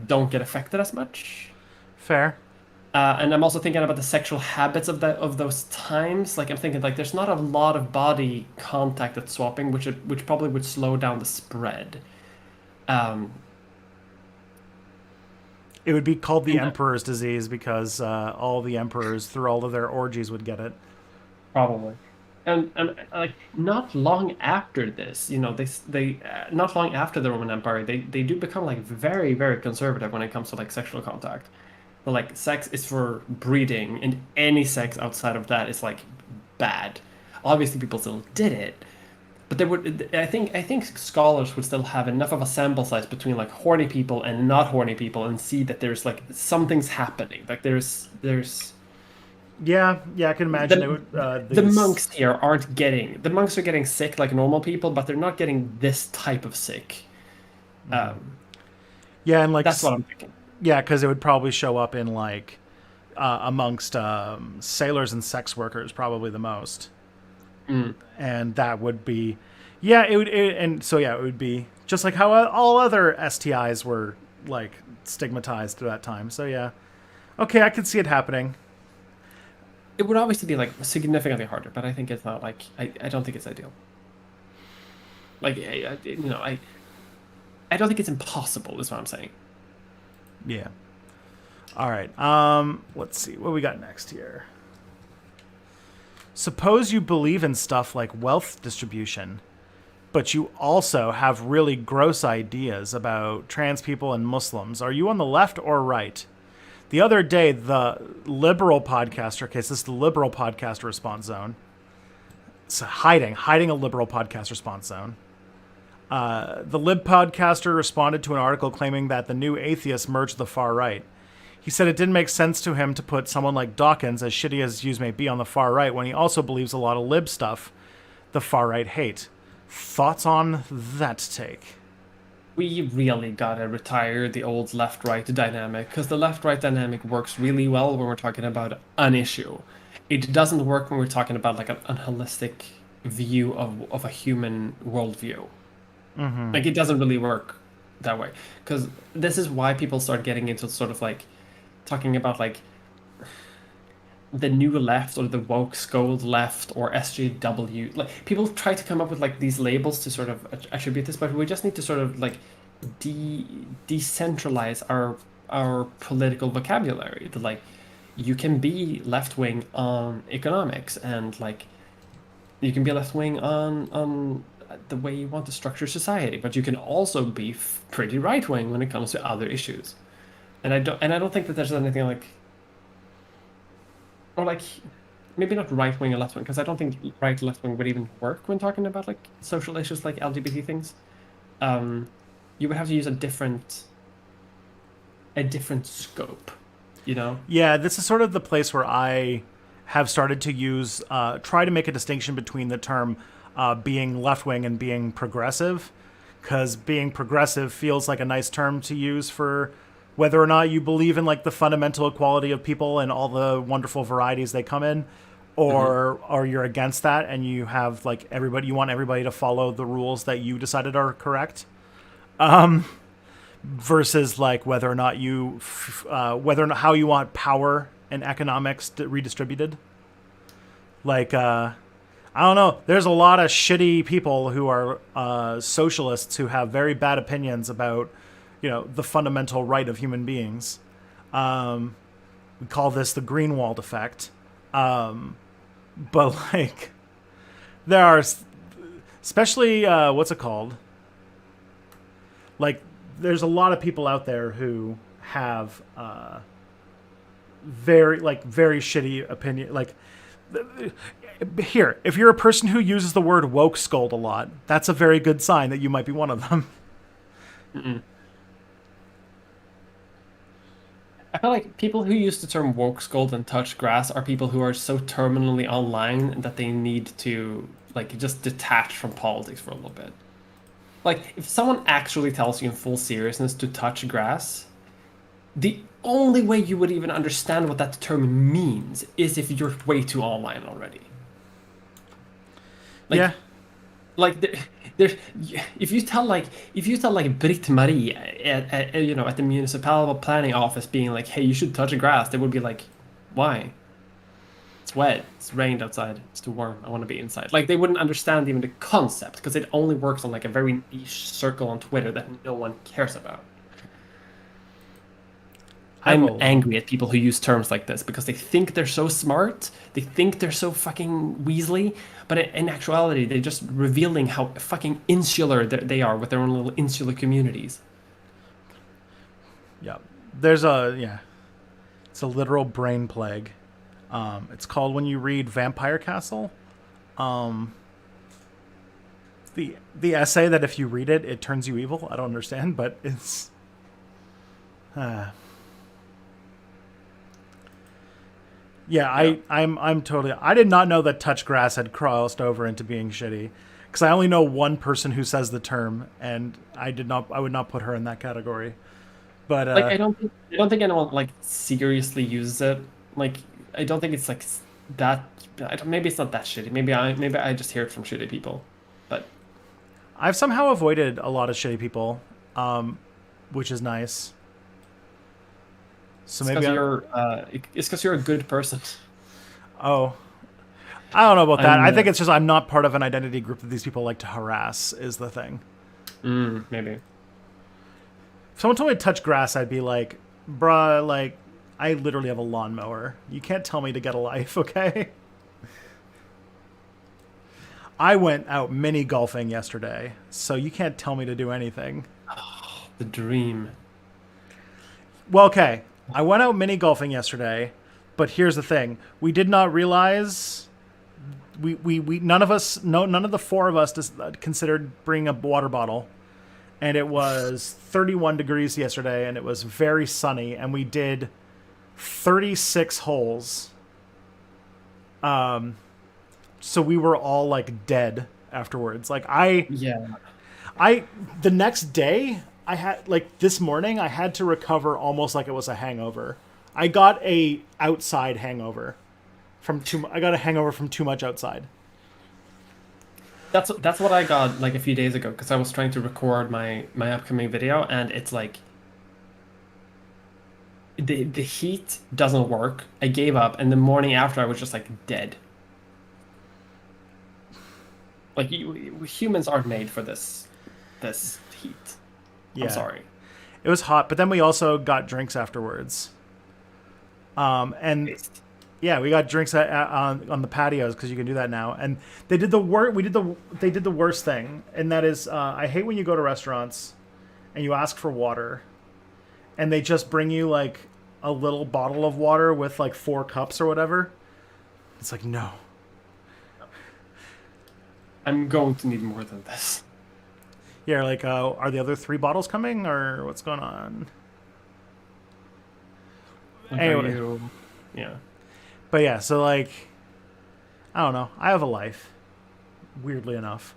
don't get affected as much. Fair. And I'm also thinking about the sexual habits of those times. Like I'm thinking like there's not a lot of body contact at swapping, which probably would slow down the spread. It would be called the Emperor's disease because all the emperors through all of their orgies would get it. Probably. And like not long after this, they not long after the Roman Empire, they do become like very, very conservative when it comes to like sexual contact. But like sex is for breeding, and any sex outside of that is like bad. Obviously, people still did it, but they would. I think scholars would still have enough of a sample size between like horny people and not horny people, and see that there's like something's happening. Like there's. Yeah, I can imagine the, it would. The monks here aren't getting. The monks are getting sick like normal people, but they're not getting this type of sick. Yeah, and like that's what I'm thinking. Yeah, because it would probably show up in like amongst sailors and sex workers, probably the most. And that would be, it would be just like how all other STIs were like stigmatized at that time. So yeah, okay, I could see it happening. It would obviously be like significantly harder, but I think it's not like I don't think it's ideal. Like I don't think it's impossible. Is what I'm saying. Yeah. All right. Let's see what we got next here. Suppose you believe in stuff like wealth distribution, but you also have really gross ideas about trans people and Muslims. Are you on the left or right? The other day, the liberal podcaster, this is the liberal podcast response zone. So hiding a liberal podcast response zone. The lib podcaster responded to an article claiming that the new atheists merged the far right. He said it didn't make sense to him to put someone like Dawkins, as shitty as views may be, on the far right when he also believes a lot of lib stuff the far right hate. Thoughts on that take? We really gotta retire the old left-right dynamic because the left-right dynamic works really well when we're talking about an issue. It doesn't work when we're talking about like an holistic view of a human worldview. Mm-hmm. Like it doesn't really work that way. Because this is why people start getting into sort of like talking about like the new left or the woke scold left or SJW. Like people try to come up with like these labels to sort of attribute this, but we just need to sort of like decentralize our political vocabulary. That like you can be left wing on economics and like you can be left wing on the way you want to structure society, but you can also be pretty right wing when it comes to other issues. And I don't think that there's anything like or like maybe not right wing or left wing because I don't think right left wing would even work when talking about like social issues like LGBT things. Um, you would have to use a different scope, you know? Yeah, this is sort of the place where I have started to use, try to make a distinction between the term being left wing and being progressive, because being progressive feels like a nice term to use for whether or not you believe in like the fundamental equality of people and all the wonderful varieties they come in, or you're against that and you have like everybody, you want everybody to follow the rules that you decided are correct. Versus like whether or not whether or not how you want power and economics redistributed. Like, I don't know. There's a lot of shitty people who are socialists who have very bad opinions about, the fundamental right of human beings. We call this the Greenwald effect. But like, there are, especially what's it called? Like, there's a lot of people out there who have very shitty opinion. Like, here, if you're a person who uses the word woke scold a lot, that's a very good sign that you might be one of them. Mm-mm. I feel like people who use the term woke scold and touch grass are people who are so terminally online that they need to like just detach from politics for a little bit. Like if someone actually tells you in full seriousness to touch grass, the only way you would even understand what that term means is if you're way too online already. Like, Yeah. like there, if you tell like Britt Marie at the municipal planning office being like, hey, you should touch grass, they would be like, why? It's wet. It's rained outside. It's too warm. I want to be inside. Like they wouldn't understand even the concept because it only works on like a very niche circle on Twitter that no one cares about. I I'm will. angry at people who use terms like this because they think they're so smart. They think they're so fucking Weasley, but in actuality, they're just revealing how fucking insular they are with their own little insular communities. Yeah. Yeah. It's a literal brain plague. It's called when you read Vampire Castle. Um, the essay that if you read it, it turns you evil. I don't understand, but it's. Yeah, Yeah. I'm totally. I did not know that touch grass had crossed over into being shitty, because I only know one person who says the term, and I did not. I would not put her in that category. But Like I don't think anyone like seriously uses it. Like I don't think it's like that. Maybe it's not that shitty. Maybe I just hear it from shitty people. But I've somehow avoided a lot of shitty people, which is nice. So it's maybe because I'm. you're a good person. Oh, I don't know about that. I'm I think it's just I'm not part of an identity group that these people like to harass. Is the thing. Maybe. If someone told me to touch grass, I'd be like, bruh, like, I literally have a lawnmower. You can't tell me to get a life, okay? I went out mini golfing yesterday, so you can't tell me to do anything. The dream. Well, okay, I went out mini golfing yesterday, but here's the thing. We did not realize, none of us, no, none of the four of us considered bringing a water bottle. And it was 31 degrees yesterday, and it was very sunny, and we did 36 holes. So we were all like dead afterwards. Like Yeah. The next day I had like this morning I had to recover almost like it was a hangover. I got a outside hangover I got a hangover from too much outside. That's what I got like a few days ago because I was trying to record my upcoming video, and it's like the heat doesn't work. I gave up, and the morning after I was just like dead. Like humans aren't made for this heat. Yeah. I'm sorry. It was hot, but then we also got drinks afterwards. And yeah, we got drinks on the patios because you can do that now. And they did the they did the worst thing, and that is I hate when you go to restaurants and you ask for water, and they just bring you like a little bottle of water with like 4 cups or whatever. It's like, no. I'm going to need more than this. Yeah, like, are the other 3 bottles coming, or what's going on? Like, anyway. Yeah. But yeah, so like, I don't know. I have a life, weirdly enough.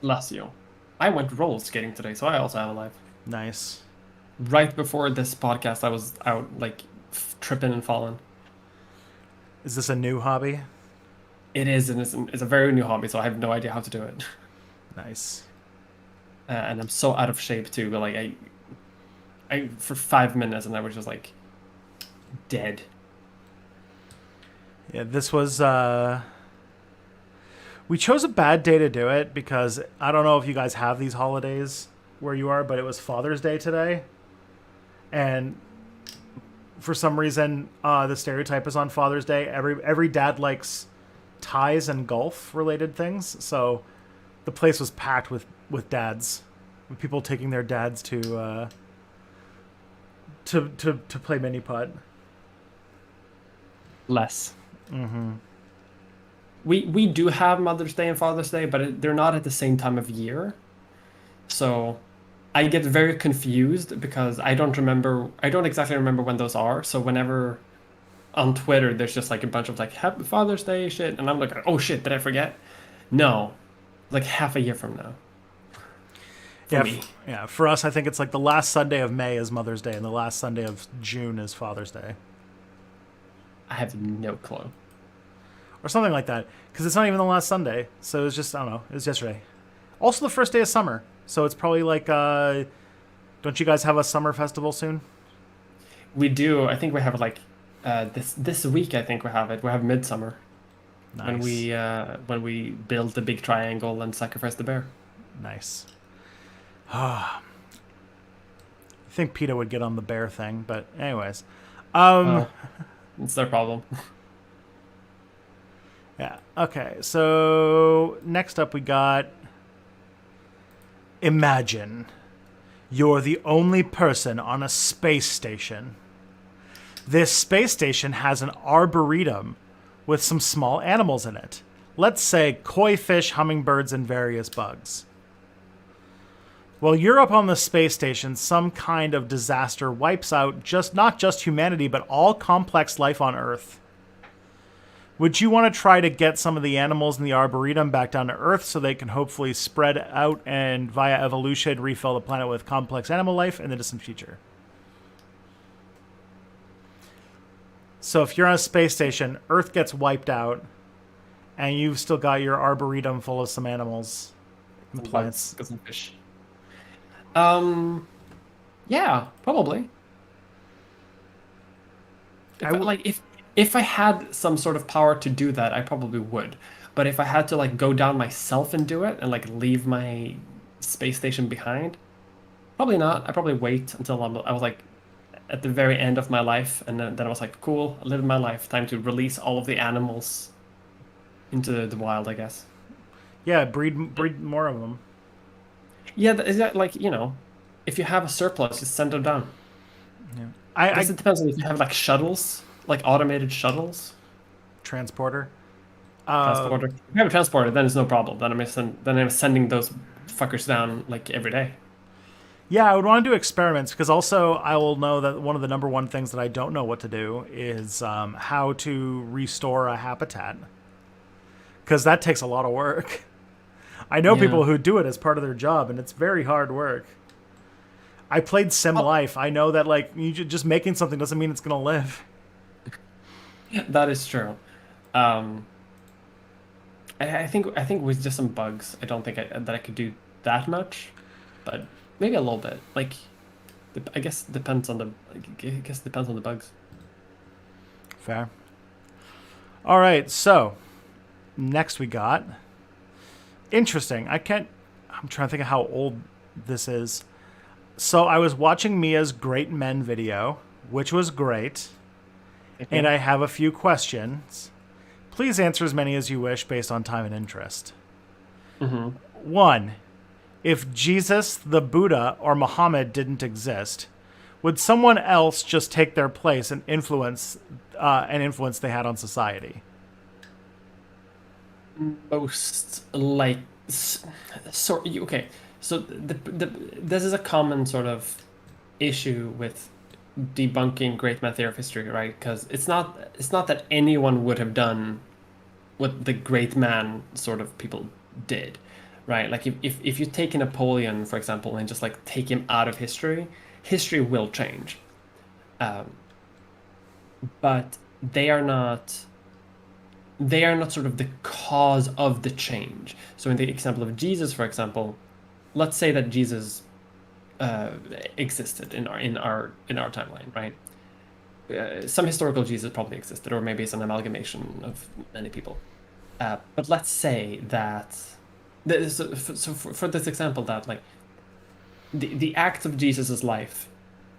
Bless you. I went roller skating today, so I also have a life. Nice. Right before this podcast, I was out like tripping and falling. Is this a new hobby? It is, and it's a very new hobby, so I have no idea how to do it. Nice. And I'm so out of shape too. But like I for 5 minutes, and I was just like dead. Yeah, this was. We chose a bad day to do it because I don't know if you guys have these holidays where you are, but it was Father's Day today, and for some reason, the stereotype is on Father's Day. Every dad likes ties and golf related things, so the place was packed with dads, with people taking their dads to play mini putt. Less. Mm-hmm. We do have Mother's Day and Father's Day, but they're not at the same time of year. So I get very confused because I don't exactly remember when those are. So whenever on Twitter there's just like a bunch of like Happy Father's Day shit, and I'm like, oh shit, did I forget? No, like half a year from now. For me. Yeah. For us, I think it's like the last Sunday of May is Mother's Day, and the last Sunday of June is Father's Day. I have no clue. Or something like that, because it's not even the last Sunday. So it was just, I don't know, it was yesterday. Also the first day of summer, so it's probably like, don't you guys have a summer festival soon? We do. I think we have like this week. I think we have it. We have Midsummer. Nice. When we build the big triangle and sacrifice the bear. Nice. I think PETA would get on the bear thing, but anyways. It's their problem. Yeah. Okay. So next up we got imagine you're the only person on a space station. This space station has an arboretum with some small animals in it. Let's say koi fish, hummingbirds, and various bugs. While you're up on the space station, some kind of disaster wipes out not just humanity, but all complex life on Earth. Would you want to try to get some of the animals in the Arboretum back down to Earth so they can hopefully spread out and via evolution refill the planet with complex animal life in the distant future? So if you're on a space station, Earth gets wiped out, and you've still got your Arboretum full of some animals and plants. Got some fish. Yeah, probably. If I had some sort of power to do that, I probably would. But if I had to like go down myself and do it and like leave my space station behind, probably not. I probably wait until I was like at the very end of my life, and then I was like, cool, I lived my life. Time to release all of the animals into the wild, I guess. Yeah, breed more of them. Yeah, is that like, if you have a surplus, just send them down. Yeah, I guess it depends on if you have like shuttles. Like automated shuttles? Transporter? Transporter. If you have a transporter, then it's no problem. Then I'm sending those fuckers down like every day. Yeah, I would want to do experiments because also I will know that one of the number one things that I don't know what to do is how to restore a habitat. Because that takes a lot of work. I know Yeah. people who do it as part of their job, and it's very hard work. I played Sim Life. I know that like just making something doesn't mean it's gonna live. That is true. Um, I think with just some bugs, I don't think that I could do that much, but maybe a little bit. Like, I guess depends on the. I guess depends on the bugs. Fair. All right, so next we got interesting. I'm trying to think of how old this is. So I was watching Mia's Great Men video, which was great, and I have a few questions. Please answer as many as you wish based on time and interest. Mm-hmm. 1. If Jesus, the Buddha, or Muhammad didn't exist, would someone else just take their place and influence they had on society? Most like okay. So this is a common sort of issue with debunking great man theory of history, right? Because it's not that anyone would have done what the great man sort of people did, right? Like if you take Napoleon, for example, and just like take him out of history, history will change. Um, but they are not sort of the cause of the change. So in the example of Jesus, for example, let's say that Jesus existed in our timeline, right? Some historical Jesus probably existed, or maybe it's an amalgamation of many people. But let's say that, so for this example, that like the act of Jesus's life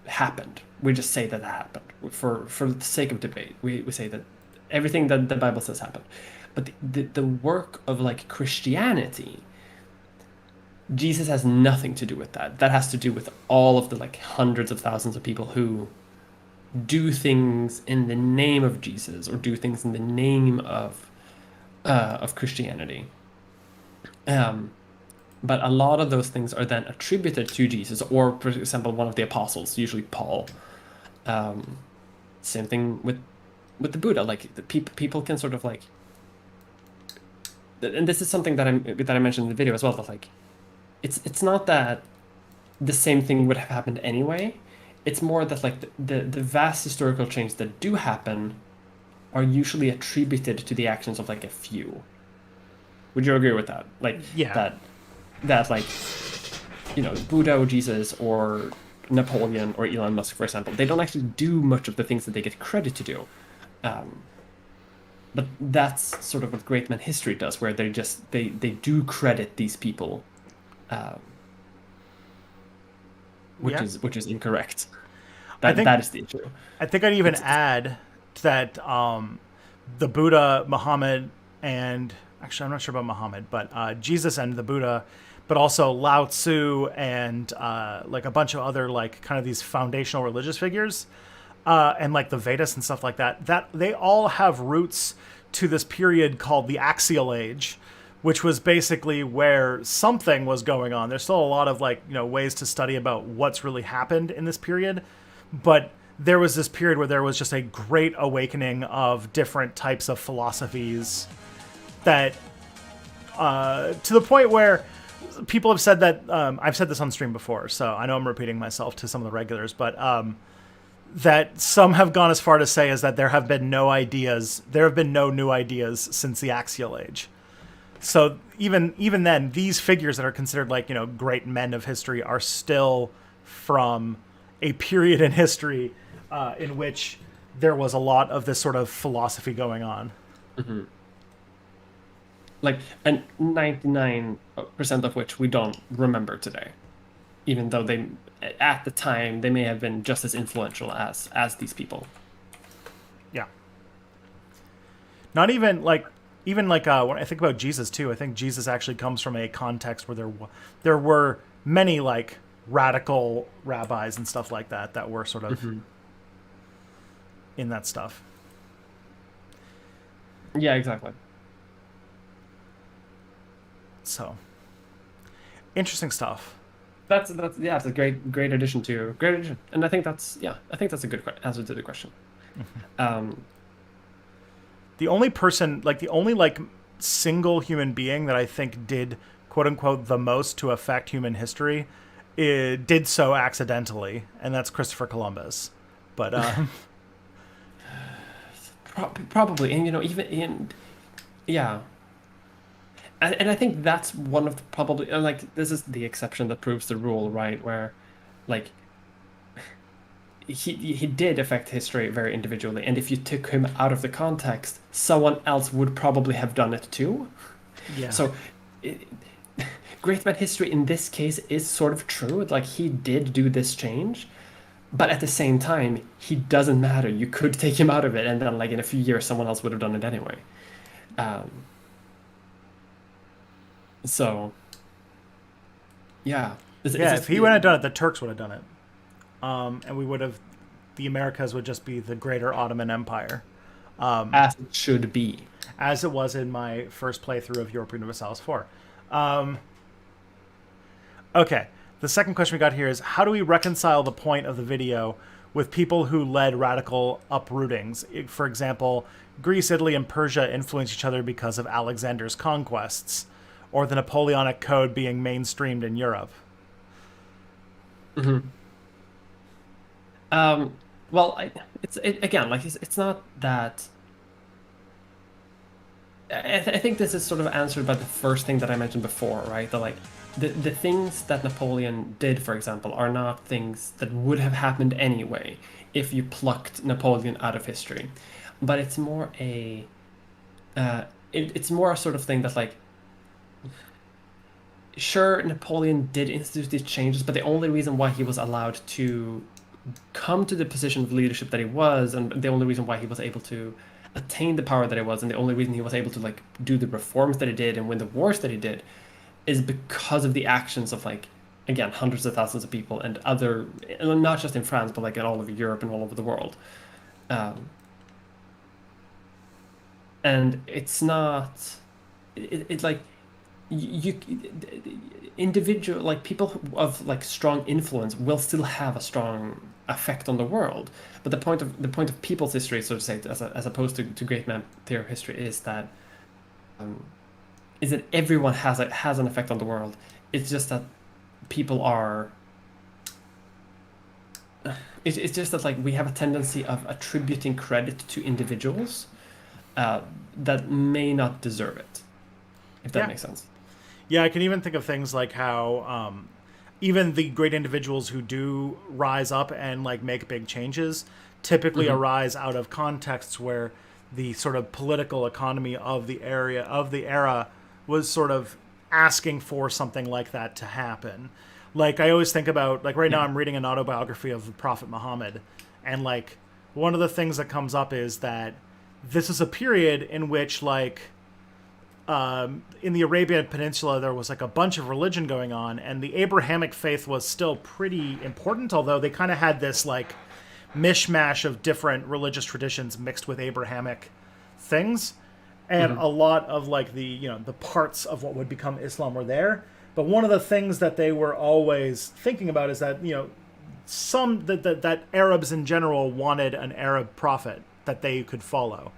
happened. We just say that happened for the sake of debate. We say that everything that the Bible says happened, but the work of like Christianity, Jesus has nothing to do with that. That has to do with all of the like hundreds of thousands of people who do things in the name of Jesus or do things in the name of Christianity. But a lot of those things are then attributed to Jesus, or for example, one of the apostles, usually Paul. Same thing with the Buddha. Like the people can sort of like, and this is something that I mentioned in the video as well. That like, it's not that the same thing would have happened anyway. It's more that like the vast historical changes that do happen are usually attributed to the actions of like a few. Would you agree with that? Like Yeah. that like, Buddha or Jesus or Napoleon or Elon Musk, for example, they don't actually do much of the things that they get credit to do. But that's sort of what great man history does, where they do credit these people, which is incorrect. That is the issue. I think I'd even add that the Buddha, Muhammad, and actually I'm not sure about Muhammad, but Jesus and the Buddha, but also Lao Tzu and like a bunch of other like kind of these foundational religious figures, and like the Vedas and stuff like that, that they all have roots to this period called the Axial Age, which was basically where something was going on. There's still a lot of like, ways to study about what's really happened in this period, but there was this period where there was just a great awakening of different types of philosophies that to the point where people have said that, I've said this on stream before, so I know I'm repeating myself to some of the regulars, but that some have gone as far to say is that there have been no new ideas since the Axial Age. So even then, these figures that are considered like, great men of history are still from a period in history in which there was a lot of this sort of philosophy going on. Mm-hmm. Like, and 99% of which we don't remember today, even though they, at the time, they may have been just as influential as these people. Yeah. Not even like, when I think about Jesus too, I think Jesus actually comes from a context where there were many like radical rabbis and stuff like that were sort of in that stuff. Yeah, exactly. So interesting stuff. That's it's a great addition, and I think that's a good answer to the question. The only person, like the only like single human being that I think did quote unquote the most to affect human history, it did so accidentally, and that's Christopher Columbus. But Probably, and even in yeah, and I think that's one of the probably and like this is the exception that proves the rule, right? Where like he did affect history very individually, and if you took him out of the context, someone else would probably have done it too. yeah, So, it, great man history in this case is sort of true. Like he did do this change, but at the same time, he doesn't matter. You could take him out of it, and then like in a few years, someone else would have done it anyway. Um, so yeah, it's yeah. just If he wouldn't have done it, the Turks would have done it, and we would have. The Americas would just be the greater Ottoman Empire, as it should be. as it was in my first playthrough of Europe Universalis 4. Okay, the second question we got here is, how do we reconcile the point of the video with people who led radical uprootings? For example, Greece, Italy, and Persia influenced each other because of Alexander's conquests, or the Napoleonic Code being mainstreamed in Europe. Hmm. Um, well, again, like it's not that. I think this is sort of answered by the first thing that I mentioned before, right? That like the things that Napoleon did, for example, are not things that would have happened anyway if you plucked Napoleon out of history. But it's more it's more a sort of thing that like sure, Napoleon did institute these changes, but the only reason why he was allowed to come to the position of leadership that he was, and the only reason why he was able to attain the power that he was, and the only reason he was able to like do the reforms that he did and win the wars that he did, is because of the actions of like again hundreds of thousands of people and other, not just in France but like in all over Europe and all over the world. And it's not it's like you individual like people of like strong influence will still have a strong effect on the world, but the point of people's history, so to say, as opposed to great man theory of history, um, is that everyone has an effect on the world. It's just that people are it's just that like we have a tendency of attributing credit to individuals that may not deserve it, if that Yeah. makes sense. Yeah, I can even think of things like how even the great individuals who do rise up and like make big changes typically arise out of contexts where the sort of political economy of the era was sort of asking for something like that to happen. Like I always think about like right now I'm reading an autobiography of the Prophet Muhammad, and like one of the things that comes up is that this is a period in which like in the Arabian Peninsula, there was like a bunch of religion going on, and the Abrahamic faith was still pretty important, although they kind of had this like mishmash of different religious traditions mixed with Abrahamic things. And a lot of like the parts of what would become Islam were there. But one of the things that they were always thinking about is that, that Arabs in general wanted an Arab prophet that they could follow.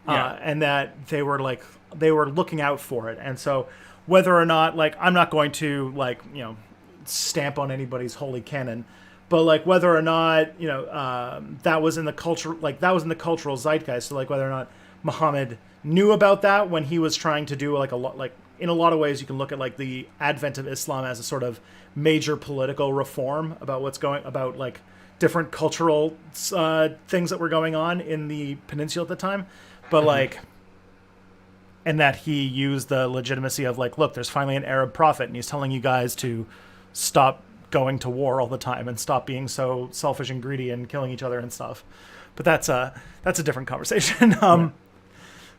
Yeah. And that they were looking out for it. And so whether or not like I'm not going to stamp on anybody's holy canon, but like whether or not that was in the culture, like that was in the cultural zeitgeist. So like whether or not Muhammad knew about that when he was trying to do like a lot, like in a lot of ways you can look at like the advent of Islam as a sort of major political reform about what's going about like different cultural things that were going on in the peninsula at the time. But like, and that he used the legitimacy of like, look, there's finally an Arab prophet, and he's telling you guys to stop going to war all the time and stop being so selfish and greedy and killing each other and stuff. But that's a different conversation.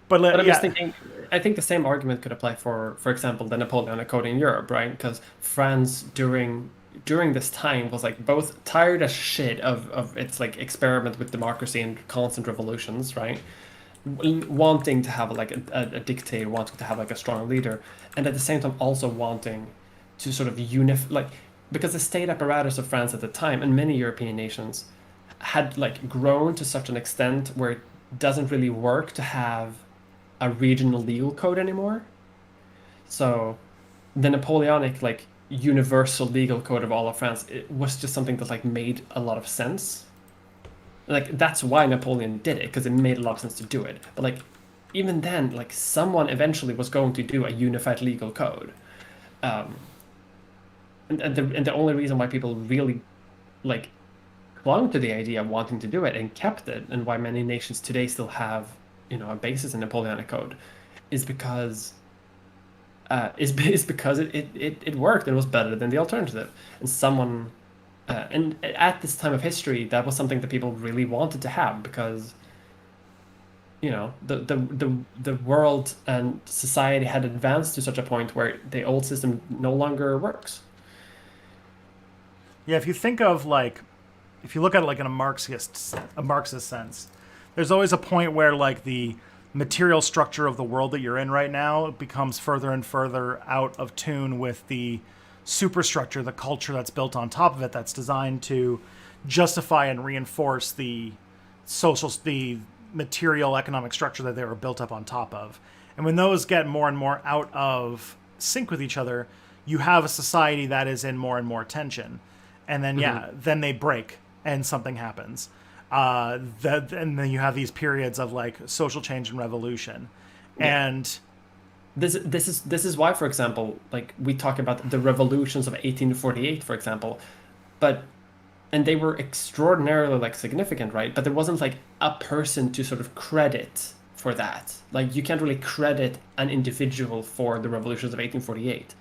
But I'm yeah. just thinking, I think the same argument could apply for example, the Napoleonic Code in Europe, right? Because France during this time was like both tired as shit of its like experiment with democracy and constant revolutions, right? Wanting to have like a dictator, wanting to have like a strong leader, and at the same time also wanting to sort of unify, like because the state apparatus of France at the time and many European nations had like grown to such an extent where it doesn't really work to have a regional legal code anymore. So the Napoleonic like universal legal code of all of France, it was just something that like made a lot of sense. Like that's why Napoleon did it, because it made a lot of sense to do it. But like even then, like someone eventually was going to do a unified legal code. Um, and the only reason why people really like clung to the idea of wanting to do it and kept it, and why many nations today still have, a basis in Napoleonic code, is because is because it worked and was better than the alternative. And someone and at this time of history, that was something that people really wanted to have because the world and society had advanced to such a point where the old system no longer works. Yeah, if you think of like, if you look at it like in a Marxist sense, there's always a point where like the material structure of the world that you're in right now becomes further and further out of tune with the superstructure, the culture that's built on top of it, that's designed to justify and reinforce the material economic structure that they were built up on top of. And when those get more and more out of sync with each other, you have a society that is in more and more tension. And then, then they break and something happens. And then you have these periods of like social change and revolution. Yeah. And This is why, for example, like we talk about the revolutions of 1848, for example, but and they were extraordinarily like significant, right? But there wasn't like a person to sort of credit for that. Like you can't really credit an individual for the revolutions of 1848,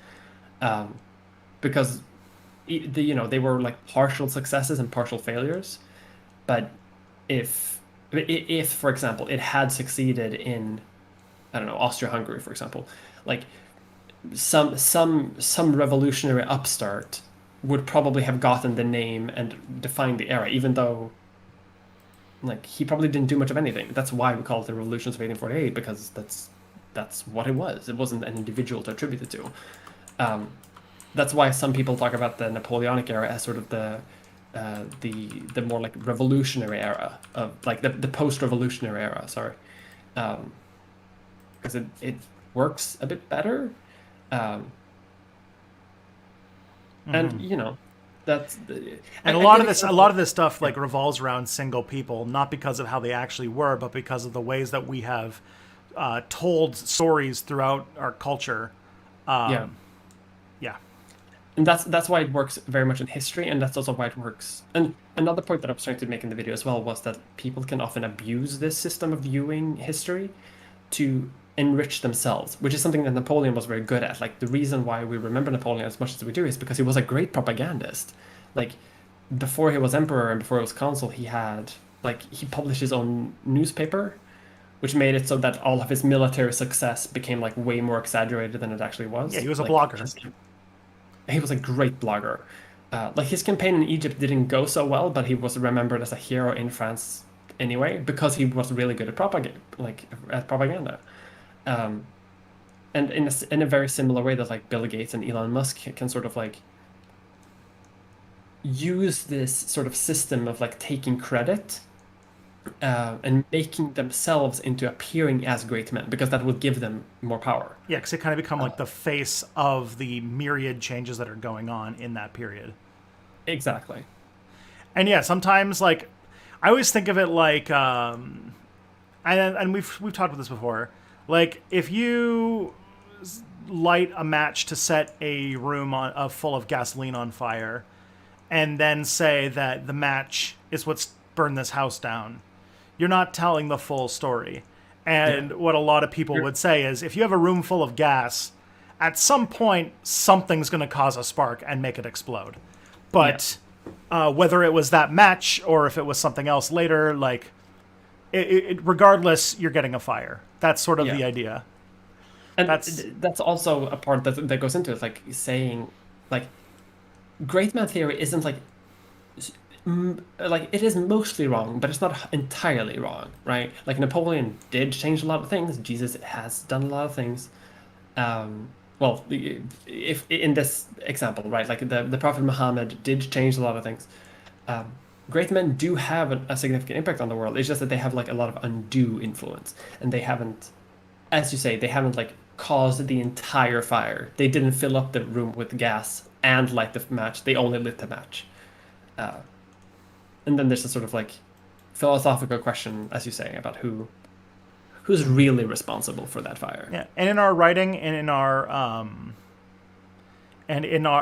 because they were like partial successes and partial failures. But if for example it had succeeded in, I don't know, Austria-Hungary, for example, like some revolutionary upstart would probably have gotten the name and defined the era, even though like he probably didn't do much of anything. That's why we call it the revolutions of 1848, because that's what it was. It wasn't an individual to attribute it to. That's why some people talk about the Napoleonic era as sort of the more like revolutionary era of like the post-revolutionary era. Sorry, because it works a bit better, and that's and a lot of this stuff like revolves around single people, not because of how they actually were, but because of the ways that we have told stories throughout our culture. Yeah. Yeah. And that's why it works very much in history, and that's also why it works. And another point that I was trying to make in the video as well was that people can often abuse this system of viewing history to enrich themselves, which is something that Napoleon was very good at. Like the reason why we remember Napoleon as much as we do is because he was a great propagandist. Like before he was emperor and before he was consul, he published his own newspaper, which made it so that all of his military success became like way more exaggerated than it actually was. Yeah, he was a like, blogger. He was a great blogger. Like his campaign in Egypt didn't go so well, but he was remembered as a hero in France anyway because he was really good at propaganda. And in a very similar way that like Bill Gates and Elon Musk can sort of like use this sort of system of like taking credit and making themselves into appearing as great men, because that will give them more power. Yeah, because they kind of become like the face of the myriad changes that are going on in that period. Exactly. And yeah, sometimes like I always think of it like, and we've talked about this before. Like if you light a match to set a room full of gasoline on fire, and then say that the match is what's burned this house down, you're not telling the full story. And what a lot of people would say is, if you have a room full of gas, at some point something's going to cause a spark and make it explode. But whether it was that match or if it was something else later, like regardless, you're getting a fire. That's sort of the idea. And that's also a part that goes into it, like saying, like, great man theory isn't like it is mostly wrong, but it's not entirely wrong, right? Like Napoleon did change a lot of things. Jesus has done a lot of things. Well, if in this example, right, like the Prophet Muhammad did change a lot of things. Great men do have a significant impact on the world. It's just that they have like a lot of undue influence, and they haven't, as you say, they haven't like caused the entire fire. They didn't fill up the room with gas and light the match. They only lit the match. Uh, and then there's a sort of like philosophical question, as you say, about who's really responsible for that fire. Yeah, and in our writing and in our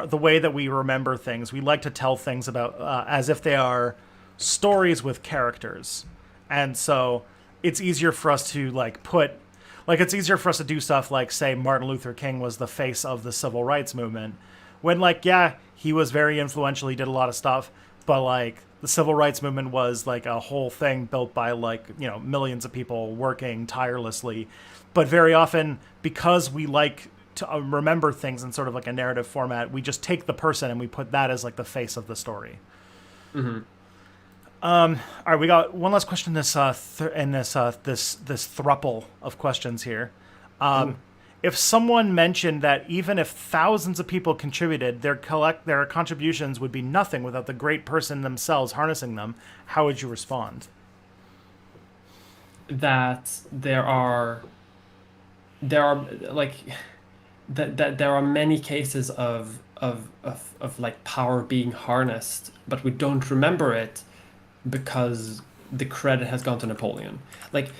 the way that we remember things, we like to tell things about as if they are stories with characters, and so it's easier for us to it's easier for us to do stuff like say Martin Luther King was the face of the civil rights movement, when yeah, he was very influential, he did a lot of stuff, but like the civil rights movement was like a whole thing built by millions of people working tirelessly. But very often, because we like to remember things in sort of like a narrative format, we just take the person and we put that as like the face of the story. Mm-hmm. All right, we got one last question in this this thruple of questions here. If someone mentioned that even if thousands of people contributed, their contributions would be nothing without the great person themselves harnessing them, how would you respond? That there are like that there are many cases of like power being harnessed, but we don't remember it because the credit has gone to Napoleon. Like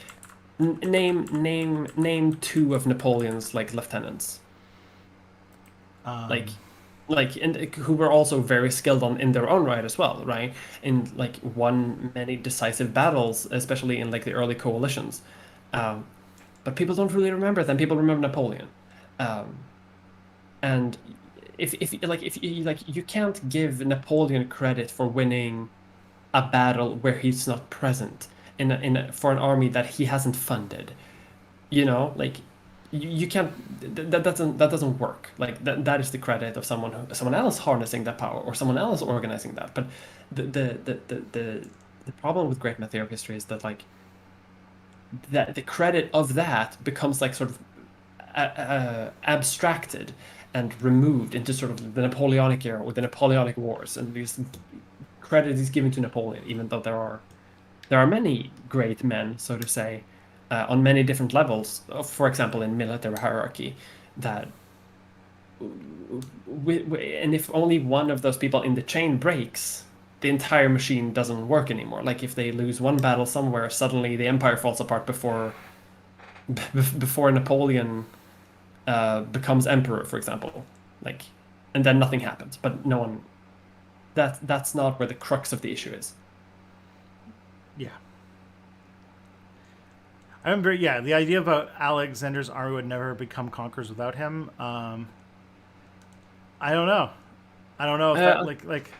name two of Napoleon's like lieutenants. Like and who were also very skilled in their own right as well, right? And like won many decisive battles, especially in like the early coalitions. But people don't really remember them. People remember Napoleon. And if you can't give Napoleon credit for winning a battle where he's not present for an army that he hasn't funded, like you can't, that doesn't work. Like that is the credit of someone else harnessing that power or someone else organizing that. But the problem with great math theory of history is that like that the credit of that becomes like sort of abstracted and removed into sort of the Napoleonic era or the Napoleonic Wars, and this credit is given to Napoleon, even though there are many great men, so to say, on many different levels. For example, in military hierarchy, that and if only one of those people in the chain breaks, the entire machine doesn't work anymore. Like if they lose one battle somewhere, suddenly the empire falls apart before Napoleon becomes emperor, for example. Like, and then nothing happens. But no one. That's not where the crux of the issue is. Yeah. I remember, yeah, the idea about Alexander's army would never become conquerors without him. I don't know. I don't know if that, like.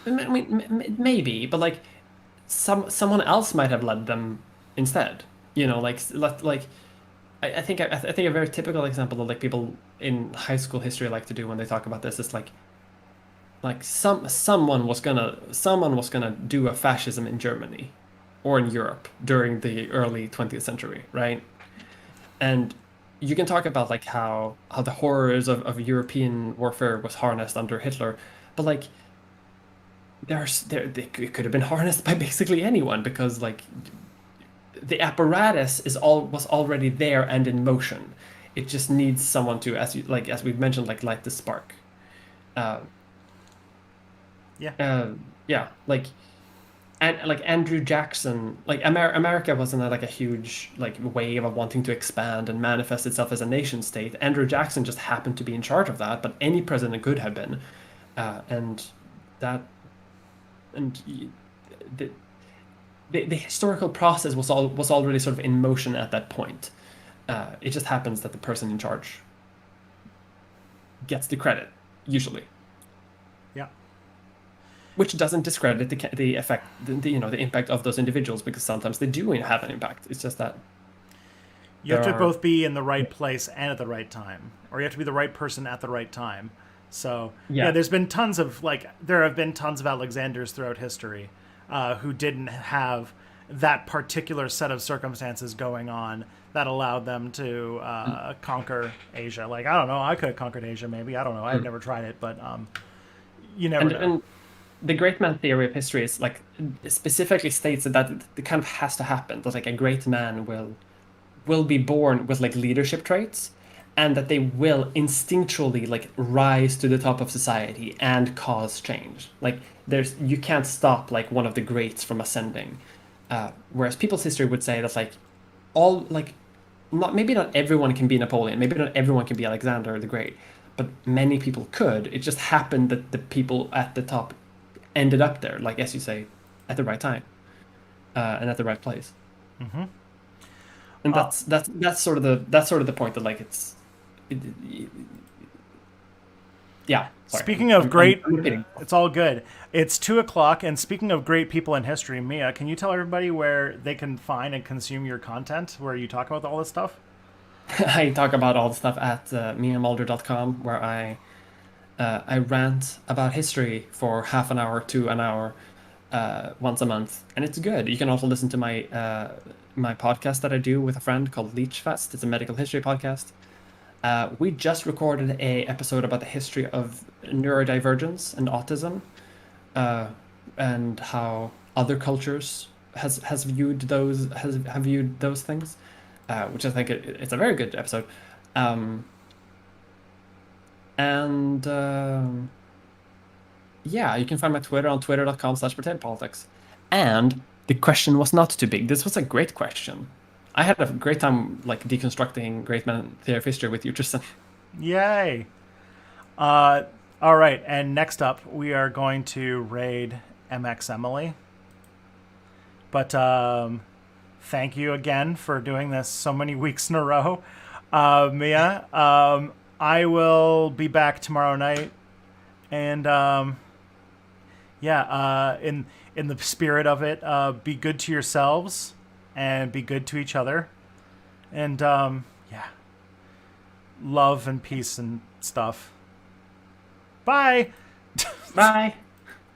I mean, maybe, but like, someone else might have led them instead. I think a very typical example that like people in high school history like to do when they talk about this is like someone was gonna do a fascism in Germany or in Europe during the early 20th century, right? And you can talk about like how the horrors of European warfare was harnessed under Hitler, but like it could have been harnessed by basically anyone, because like the apparatus was already there and in motion. It just needs someone to, as we've mentioned, like light the spark. Yeah, like, and like Andrew Jackson, like America wasn't like a huge like wave of wanting to expand and manifest itself as a nation state. Andrew Jackson just happened to be in charge of that, but any president could have been, and the historical process was already sort of in motion at that point. It just happens that the person in charge gets the credit usually. Yeah. Which doesn't discredit the effect, the impact of those individuals, because sometimes they do have an impact. It's just that you have to both be in the right place and at the right time, or you have to be the right person at the right time. So yeah, there have been tons of Alexanders throughout history who didn't have that particular set of circumstances going on that allowed them to conquer Asia. Like, I don't know, I could have conquered Asia maybe. I don't know. I've never tried it, but you never know. And the great man theory of history is like specifically states that it kind of has to happen. That like a great man will will be born with like leadership traits, and that they will instinctually like rise to the top of society and cause change. Like you can't stop like one of the greats from ascending. Whereas people's history would say that like all like not everyone can be Napoleon, maybe not everyone can be Alexander the Great, but many people could. It just happened that the people at the top ended up there, like as you say, at the right time, and at the right place. Mm-hmm. And that's sort of the point that like yeah. Sorry. Speaking of great, I'm repeating. it's all good. It's 2:00, and speaking of great people in history, Mia, can you tell everybody where they can find and consume your content, where you talk about all this stuff? I talk about all the stuff at miamulder.com, where I rant about history for half an hour to an hour once a month, and it's good. You can also listen to my podcast that I do with a friend called Leechfest. It's a medical history podcast. We just recorded a episode about the history of neurodivergence and autism, and how other cultures have viewed those things, which I think it's a very good episode. Yeah, you can find my Twitter on twitter.com/pretendpolitics. And the question was not too big. This was a great question. I had a great time like deconstructing great men theory of history with you, Tristan. Yay! All right, and next up we are going to raid MX Emily. But thank you again for doing this so many weeks in a row, Mia. I will be back tomorrow night, and in the spirit of it, be good to yourselves and be good to each other, and love and peace and stuff. Bye. Bye.